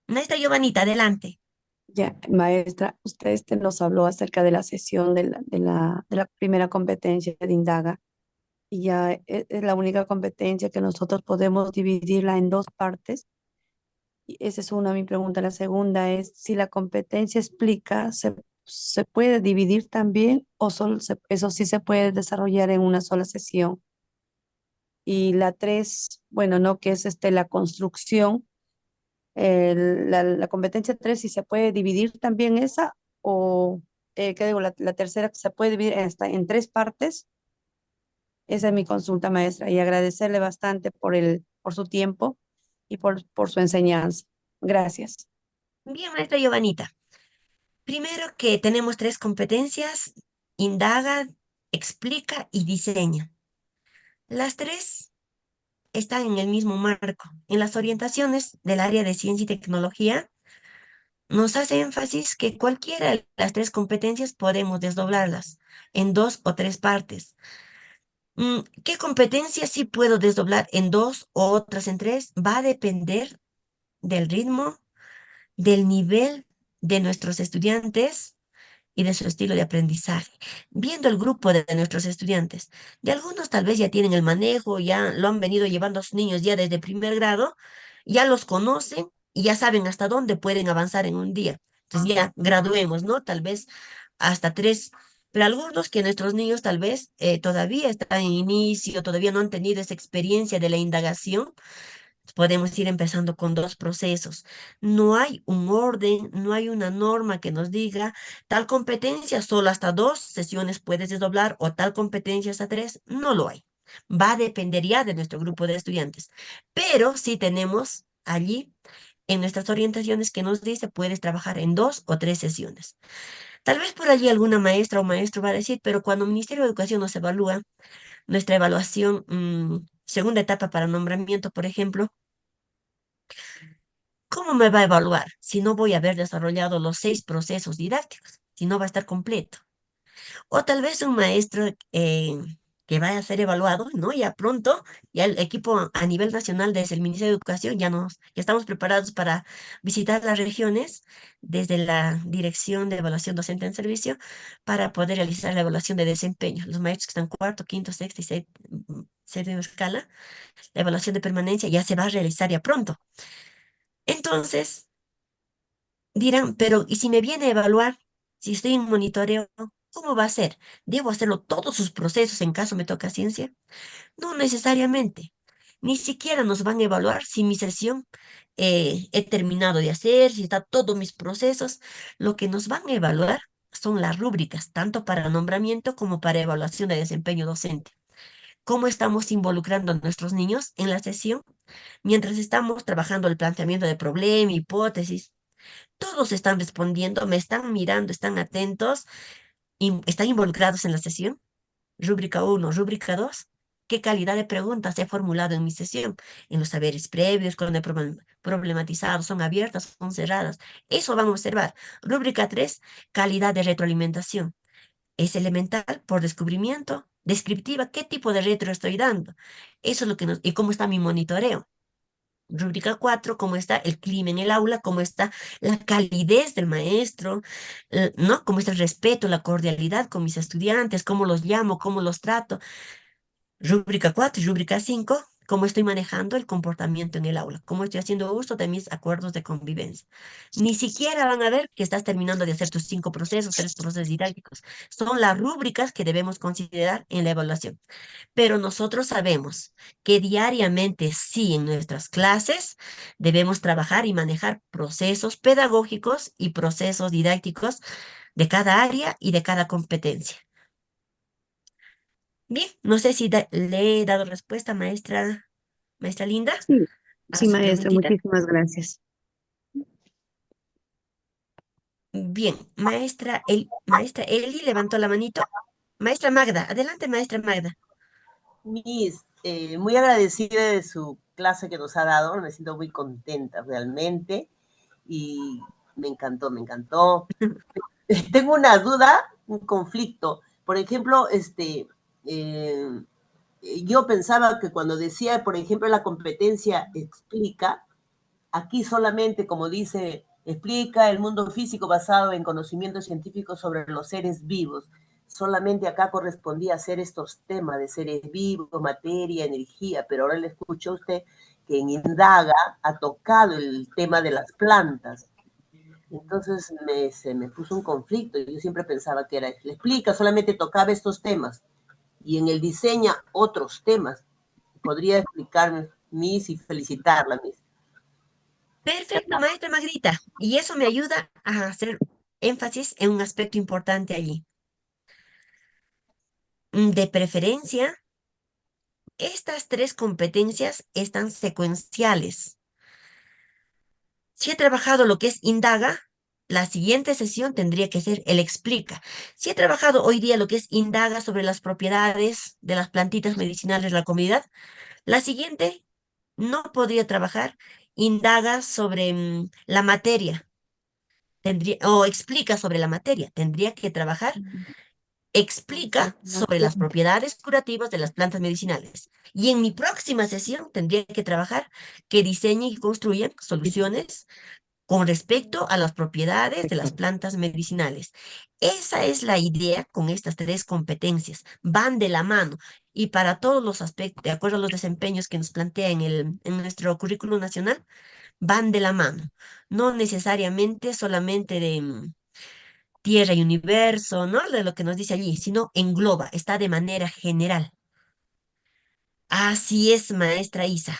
Speaker 1: Maestra Giovanita, adelante.
Speaker 4: Ya, maestra, usted nos habló acerca de la sesión de la primera competencia de Indaga y ya es la única competencia que nosotros podemos dividirla en dos partes. Y esa es una, mi pregunta. La segunda es si la competencia explica, ¿se puede dividir también o solo eso sí se puede desarrollar en una sola sesión? Y la tres, bueno, no, que es la construcción. La competencia 3 si se puede dividir también esa, o, ¿qué digo? La tercera se puede dividir en tres partes. Esa es mi consulta, maestra, y agradecerle bastante por su tiempo y por su enseñanza. Gracias.
Speaker 1: Bien, maestra Giovanita. Primero que tenemos tres competencias: indaga, explica y diseña. Las tres están en el mismo marco. En las orientaciones del área de ciencia y tecnología, nos hace énfasis que cualquiera de las tres competencias podemos desdoblarlas en dos o tres partes. ¿Qué competencias sí puedo desdoblar en dos o otras en tres? Va a depender del ritmo, del nivel de nuestros estudiantes y de su estilo de aprendizaje. Viendo el grupo de nuestros estudiantes, de algunos tal vez ya tienen el manejo, ya lo han venido llevando a sus niños ya desde primer grado, ya los conocen y ya saben hasta dónde pueden avanzar en un día. Entonces ya graduemos, ¿no? Tal vez hasta tres. Pero algunos que nuestros niños tal vez todavía están en inicio, todavía no han tenido esa experiencia de la indagación, podemos ir empezando con dos procesos. No hay un orden, no hay una norma que nos diga tal competencia solo hasta dos sesiones puedes desdoblar o tal competencia hasta tres. No lo hay. Va a depender ya de nuestro grupo de estudiantes. Pero sí tenemos allí en nuestras orientaciones que nos dice puedes trabajar en dos o tres sesiones. Tal vez por allí alguna maestra o maestro va a decir, pero cuando el Ministerio de Educación nos evalúa, nuestra evaluación, segunda etapa para nombramiento, por ejemplo, ¿cómo me va a evaluar si no voy a haber desarrollado los 6 procesos didácticos? Si no va a estar completo. O tal vez un maestro que vaya a ser evaluado, ¿no? Ya pronto, ya el equipo a nivel nacional desde el Ministerio de Educación ya estamos preparados para visitar las regiones desde la Dirección de Evaluación Docente en Servicio para poder realizar la evaluación de desempeño. Los maestros que están cuarto, quinto, sexto y séptima escala, la evaluación de permanencia ya se va a realizar ya pronto. Entonces, dirán, pero ¿y si me viene a evaluar? Si estoy en monitoreo, ¿cómo va a ser? ¿Debo hacerlo todos sus procesos en caso me toca ciencia? No necesariamente. Ni siquiera nos van a evaluar si mi sesión he terminado de hacer, si está todos mis procesos. Lo que nos van a evaluar son las rúbricas, tanto para nombramiento como para evaluación de desempeño docente. ¿Cómo estamos involucrando a nuestros niños en la sesión? Mientras estamos trabajando el planteamiento de problema, hipótesis, todos están respondiendo, me están mirando, están atentos, están involucrados en la sesión. Rúbrica uno, rúbrica 2. ¿Qué calidad de preguntas he formulado en mi sesión? En los saberes previos, cuando he problematizado, son abiertas, son cerradas. Eso van a observar. Rúbrica 3, calidad de retroalimentación. ¿Es elemental por descubrimiento? Descriptiva, ¿qué tipo de retro estoy dando? Eso es lo que nos... ¿Y cómo está mi monitoreo? Rúbrica 4, cómo está el clima en el aula, cómo está la calidez del maestro, ¿no? Cómo está el respeto, la cordialidad con mis estudiantes, cómo los llamo, cómo los trato. Rúbrica 4 y rúbrica 5, cómo estoy manejando el comportamiento en el aula, cómo estoy haciendo uso de mis acuerdos de convivencia. Ni siquiera van a ver que estás terminando de hacer tus 5 procesos, 3 procesos didácticos. Son las rúbricas que debemos considerar en la evaluación. Pero nosotros sabemos que diariamente, sí, en nuestras clases debemos trabajar y manejar procesos pedagógicos y procesos didácticos de cada área y de cada competencia. Bien, no sé si le he dado respuesta, maestra Linda,
Speaker 4: Sí,
Speaker 1: a
Speaker 4: sí,
Speaker 1: su
Speaker 4: maestra,
Speaker 1: preguntita.
Speaker 4: muchísimas gracias.
Speaker 1: Bien, maestra Eli levantó la manito. Maestra Magda, adelante, maestra Magda.
Speaker 5: Miss, muy agradecida de su clase que nos ha dado, me siento muy contenta realmente y me encantó, me encantó. tengo una duda, un conflicto. Por ejemplo, yo pensaba que cuando decía, por ejemplo, la competencia explica, aquí solamente, como dice, explica el mundo físico basado en conocimientos científicos sobre los seres vivos. Solamente acá correspondía hacer estos temas de seres vivos, materia, energía, pero ahora le escucho a usted que en Indaga ha tocado el tema de las plantas. Entonces se me puso un conflicto. Yo siempre pensaba que era, le explica, solamente tocaba estos temas y en el diseña otros temas. Podría explicarme, Miss, y felicitarla, Miss.
Speaker 1: Perfecto, maestra Magrita. Y eso me ayuda a hacer énfasis en un aspecto importante allí. De preferencia, estas tres competencias están secuenciales. Si he trabajado lo que es indaga, la siguiente sesión tendría que ser el explica. Si he trabajado hoy día lo que es indaga sobre las propiedades de las plantitas medicinales de la comunidad, la siguiente no podría trabajar indaga sobre la materia, o explica sobre la materia. Tendría que trabajar explica sobre las propiedades curativas de las plantas medicinales. Y en mi próxima sesión tendría que trabajar que diseñen y construyan soluciones con respecto a las propiedades de las plantas medicinales. Esa es la idea con estas tres competencias. Van de la mano y para todos los aspectos, de acuerdo a los desempeños que nos plantea en nuestro currículum nacional, van de la mano. No necesariamente solamente de tierra y universo, ¿no? De lo que nos dice allí, sino engloba, está de manera general. Así es, maestra Isa.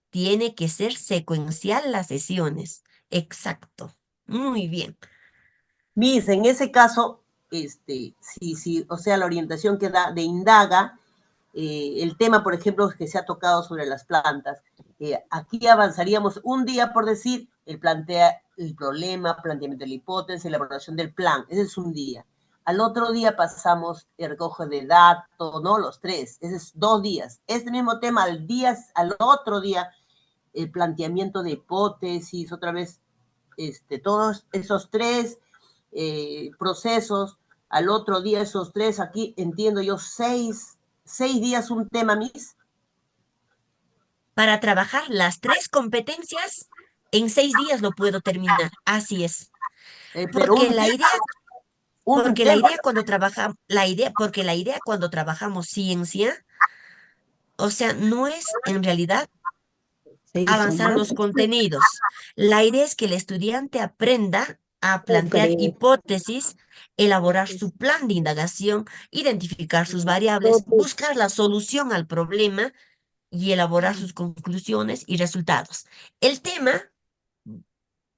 Speaker 1: Tiene que ser secuencial las sesiones. Exacto. Muy bien.
Speaker 5: Miss, en ese caso, sí, o sea, la orientación que da de indaga, el tema, por ejemplo, que se ha tocado sobre las plantas, aquí avanzaríamos un día por decir, el plantea el problema, planteamiento de la hipótesis, elaboración del plan, ese es un día. Al otro día pasamos el recoge de datos, ¿no? Los tres, ese es 2 días. Este mismo tema al otro día, el planteamiento de hipótesis, otra vez, todos esos tres procesos, al otro día esos tres, aquí entiendo yo, 6 días un tema, Miss.
Speaker 1: Para trabajar las tres competencias, en 6 días lo puedo terminar. Así es.
Speaker 5: Pero
Speaker 1: Porque la idea,
Speaker 5: un
Speaker 1: porque la
Speaker 5: tema,
Speaker 1: idea cuando trabajamos, porque la idea cuando trabajamos ciencia, o sea, no es en realidad avanzar los contenidos. La idea es que el estudiante aprenda a plantear hipótesis, elaborar su plan de indagación, identificar sus variables, buscar la solución al problema y elaborar sus conclusiones y resultados. El tema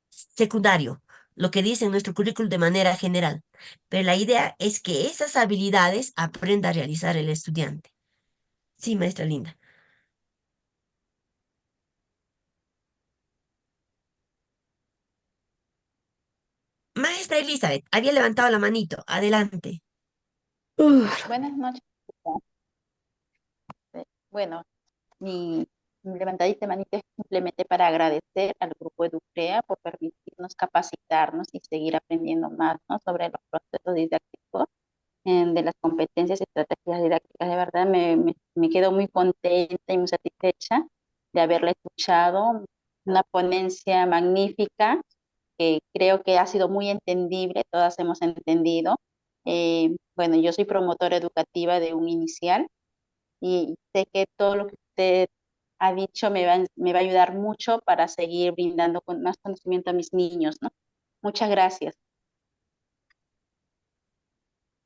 Speaker 1: secundario, lo que dice en nuestro currículum de manera general, pero la idea es que esas habilidades aprenda a realizar el estudiante. Sí, maestra linda. Maestra Elizabeth, había levantado la manito. Adelante.
Speaker 6: Buenas noches. Bueno, mi levantadita de manita es simplemente para agradecer al grupo Educrea por permitirnos capacitarnos y seguir aprendiendo más, ¿no? Sobre los procesos didácticos, de las competencias y estrategias didácticas. De verdad me quedo muy contenta y muy satisfecha de haberla escuchado. Una ponencia magnífica que creo que ha sido muy entendible, todas hemos entendido. Bueno, yo soy promotora educativa de un inicial y sé que todo lo que usted ha dicho me va a ayudar mucho para seguir brindando con más conocimiento a mis niños, ¿no? Muchas gracias.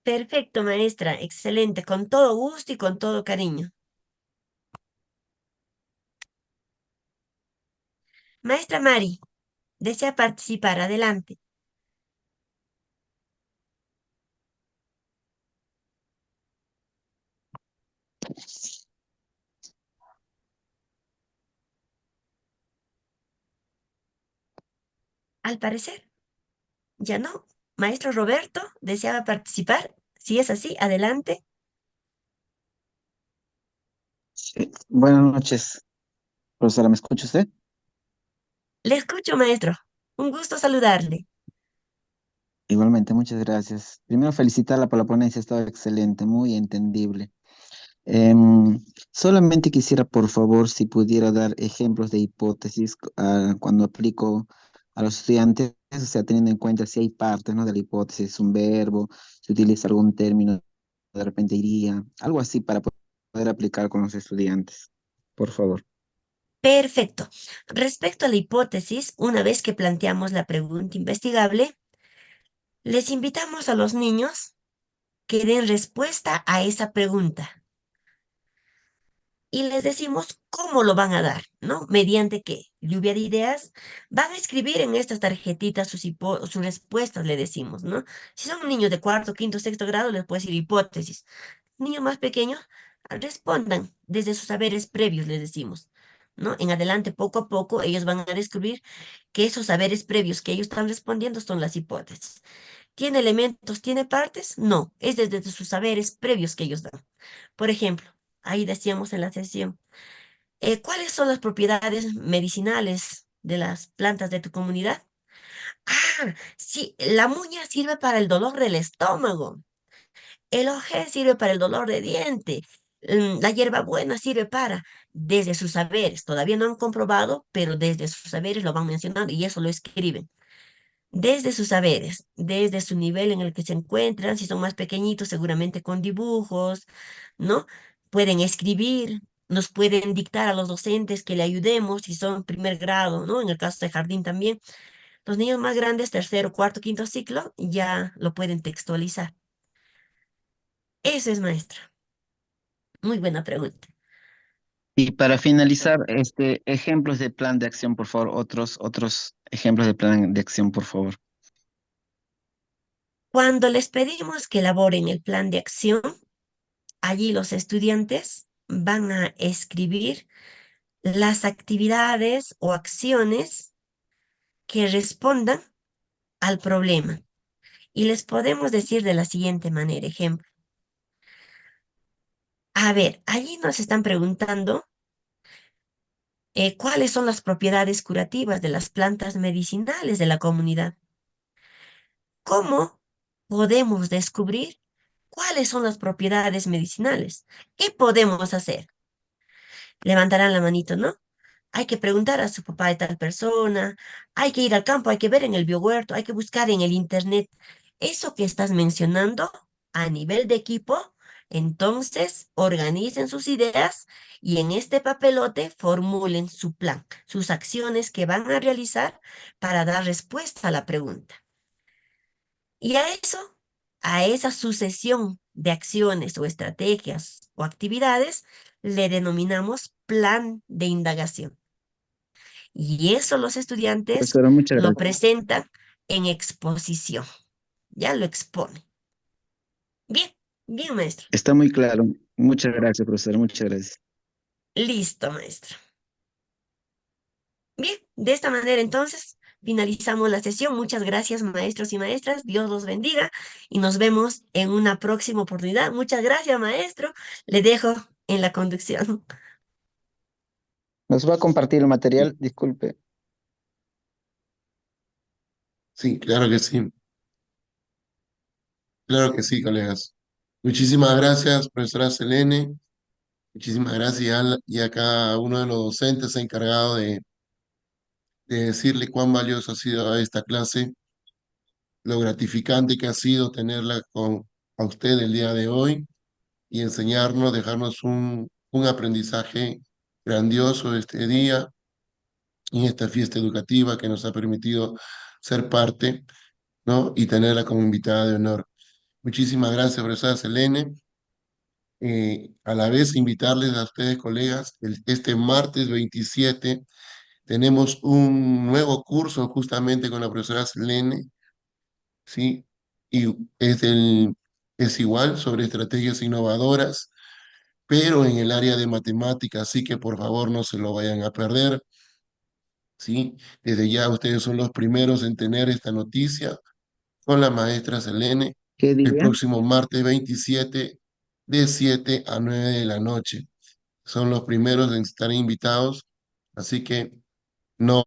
Speaker 1: Perfecto, maestra. Excelente. Con todo gusto y con todo cariño. Maestra Mari, desea participar. Adelante. Al parecer, ya no. Maestro Roberto, ¿deseaba participar? Si es así, adelante.
Speaker 7: Sí. Buenas noches, profesora, ¿me escucha usted?
Speaker 1: Le escucho, maestro. Un gusto saludarle.
Speaker 7: Igualmente, muchas gracias. Primero felicitarla por la ponencia, estaba excelente, muy entendible. Em, Solamente quisiera, por favor, si pudiera dar ejemplos de hipótesis cuando aplico a los estudiantes, o sea, teniendo en cuenta si hay partes, ¿no? De la hipótesis, un verbo, si utiliza algún término, de repente iría, algo así para poder aplicar con los estudiantes, por favor.
Speaker 1: Perfecto. Respecto a la hipótesis, una vez que planteamos la pregunta investigable, les invitamos a los niños que den respuesta a esa pregunta y les decimos cómo lo van a dar, ¿no? Mediante qué, lluvia de ideas, van a escribir en estas tarjetitas sus respuestas, le decimos, ¿no? Si son niños de cuarto, quinto, sexto grado, les puede decir hipótesis. Niños más pequeños, respondan desde sus saberes previos, les decimos, ¿no? En adelante, poco a poco, ellos van a descubrir que esos saberes previos que ellos están respondiendo son las hipótesis. ¿Tiene elementos, tiene partes? No, es desde sus saberes previos que ellos dan. Por ejemplo, ahí decíamos en la sesión, ¿cuáles son las propiedades medicinales de las plantas de tu comunidad? Ah, sí, la muña sirve para el dolor del estómago. El ojé sirve para el dolor de diente. La hierbabuena sirve para, desde sus saberes, todavía no han comprobado, pero desde sus saberes lo van mencionando y eso lo escriben. Desde sus saberes, desde su nivel en el que se encuentran, si son más pequeñitos, seguramente con dibujos, ¿no? Pueden escribir, nos pueden dictar a los docentes que le ayudemos, si son primer grado, ¿no? En el caso de jardín también. Los niños más grandes, tercero, cuarto, quinto ciclo, ya lo pueden textualizar. Eso es, maestra. Muy buena pregunta.
Speaker 7: Y para finalizar, ejemplos de plan de acción, por favor, otros ejemplos de plan de acción, por favor.
Speaker 1: Cuando les pedimos que elaboren el plan de acción, allí los estudiantes van a escribir las actividades o acciones que respondan al problema. Y les podemos decir de la siguiente manera, ejemplo. A ver, allí nos están preguntando cuáles son las propiedades curativas de las plantas medicinales de la comunidad. ¿Cómo podemos descubrir cuáles son las propiedades medicinales? ¿Qué podemos hacer? Levantarán la manito, ¿no? Hay que preguntar a su papá de tal persona, hay que ir al campo, hay que ver en el biohuerto, hay que buscar en el internet. Eso que estás mencionando a nivel de equipo, entonces organicen sus ideas y en este papelote formulen su plan, sus acciones que van a realizar para dar respuesta a la pregunta. Y a eso, a esa sucesión de acciones o estrategias o actividades, le denominamos plan de indagación. Y eso los estudiantes
Speaker 7: Profesora, muchas
Speaker 1: lo
Speaker 7: gracias.
Speaker 1: presentan en exposición, ya lo exponen. Bien, bien, maestro.
Speaker 7: Está muy claro. Muchas gracias, profesora, muchas gracias.
Speaker 1: Listo, maestro. Bien, de esta manera entonces finalizamos la sesión. Muchas gracias, maestros y maestras. Dios los bendiga y nos vemos en una próxima oportunidad. Muchas gracias, maestro. Le dejo en la conducción.
Speaker 7: ¿Nos va a compartir el
Speaker 8: Sí,
Speaker 7: material? Disculpe.
Speaker 8: sí, claro que sí, colegas. Muchísimas gracias, profesora Selene. Muchísimas gracias y a cada uno de los docentes encargado de decirle cuán valioso ha sido esta clase, lo gratificante que ha sido tenerla con a usted el día de hoy y enseñarnos, dejarnos un aprendizaje grandioso este día y esta fiesta educativa que nos ha permitido ser parte, ¿no? Y tenerla como invitada de honor. Muchísimas gracias, profesora Selene. A la vez, invitarles a ustedes, colegas, este martes 27 tenemos un nuevo curso justamente con la profesora Selene, ¿sí? Y es igual sobre estrategias innovadoras, pero en el área de matemáticas, así que por favor no se lo vayan a perder, ¿sí? Desde ya ustedes son los primeros en tener esta noticia con la maestra Selene
Speaker 7: ¿Qué
Speaker 8: el
Speaker 7: día?
Speaker 8: próximo martes 27 de 7 a 9 de la noche. Son los primeros en estar invitados, así que no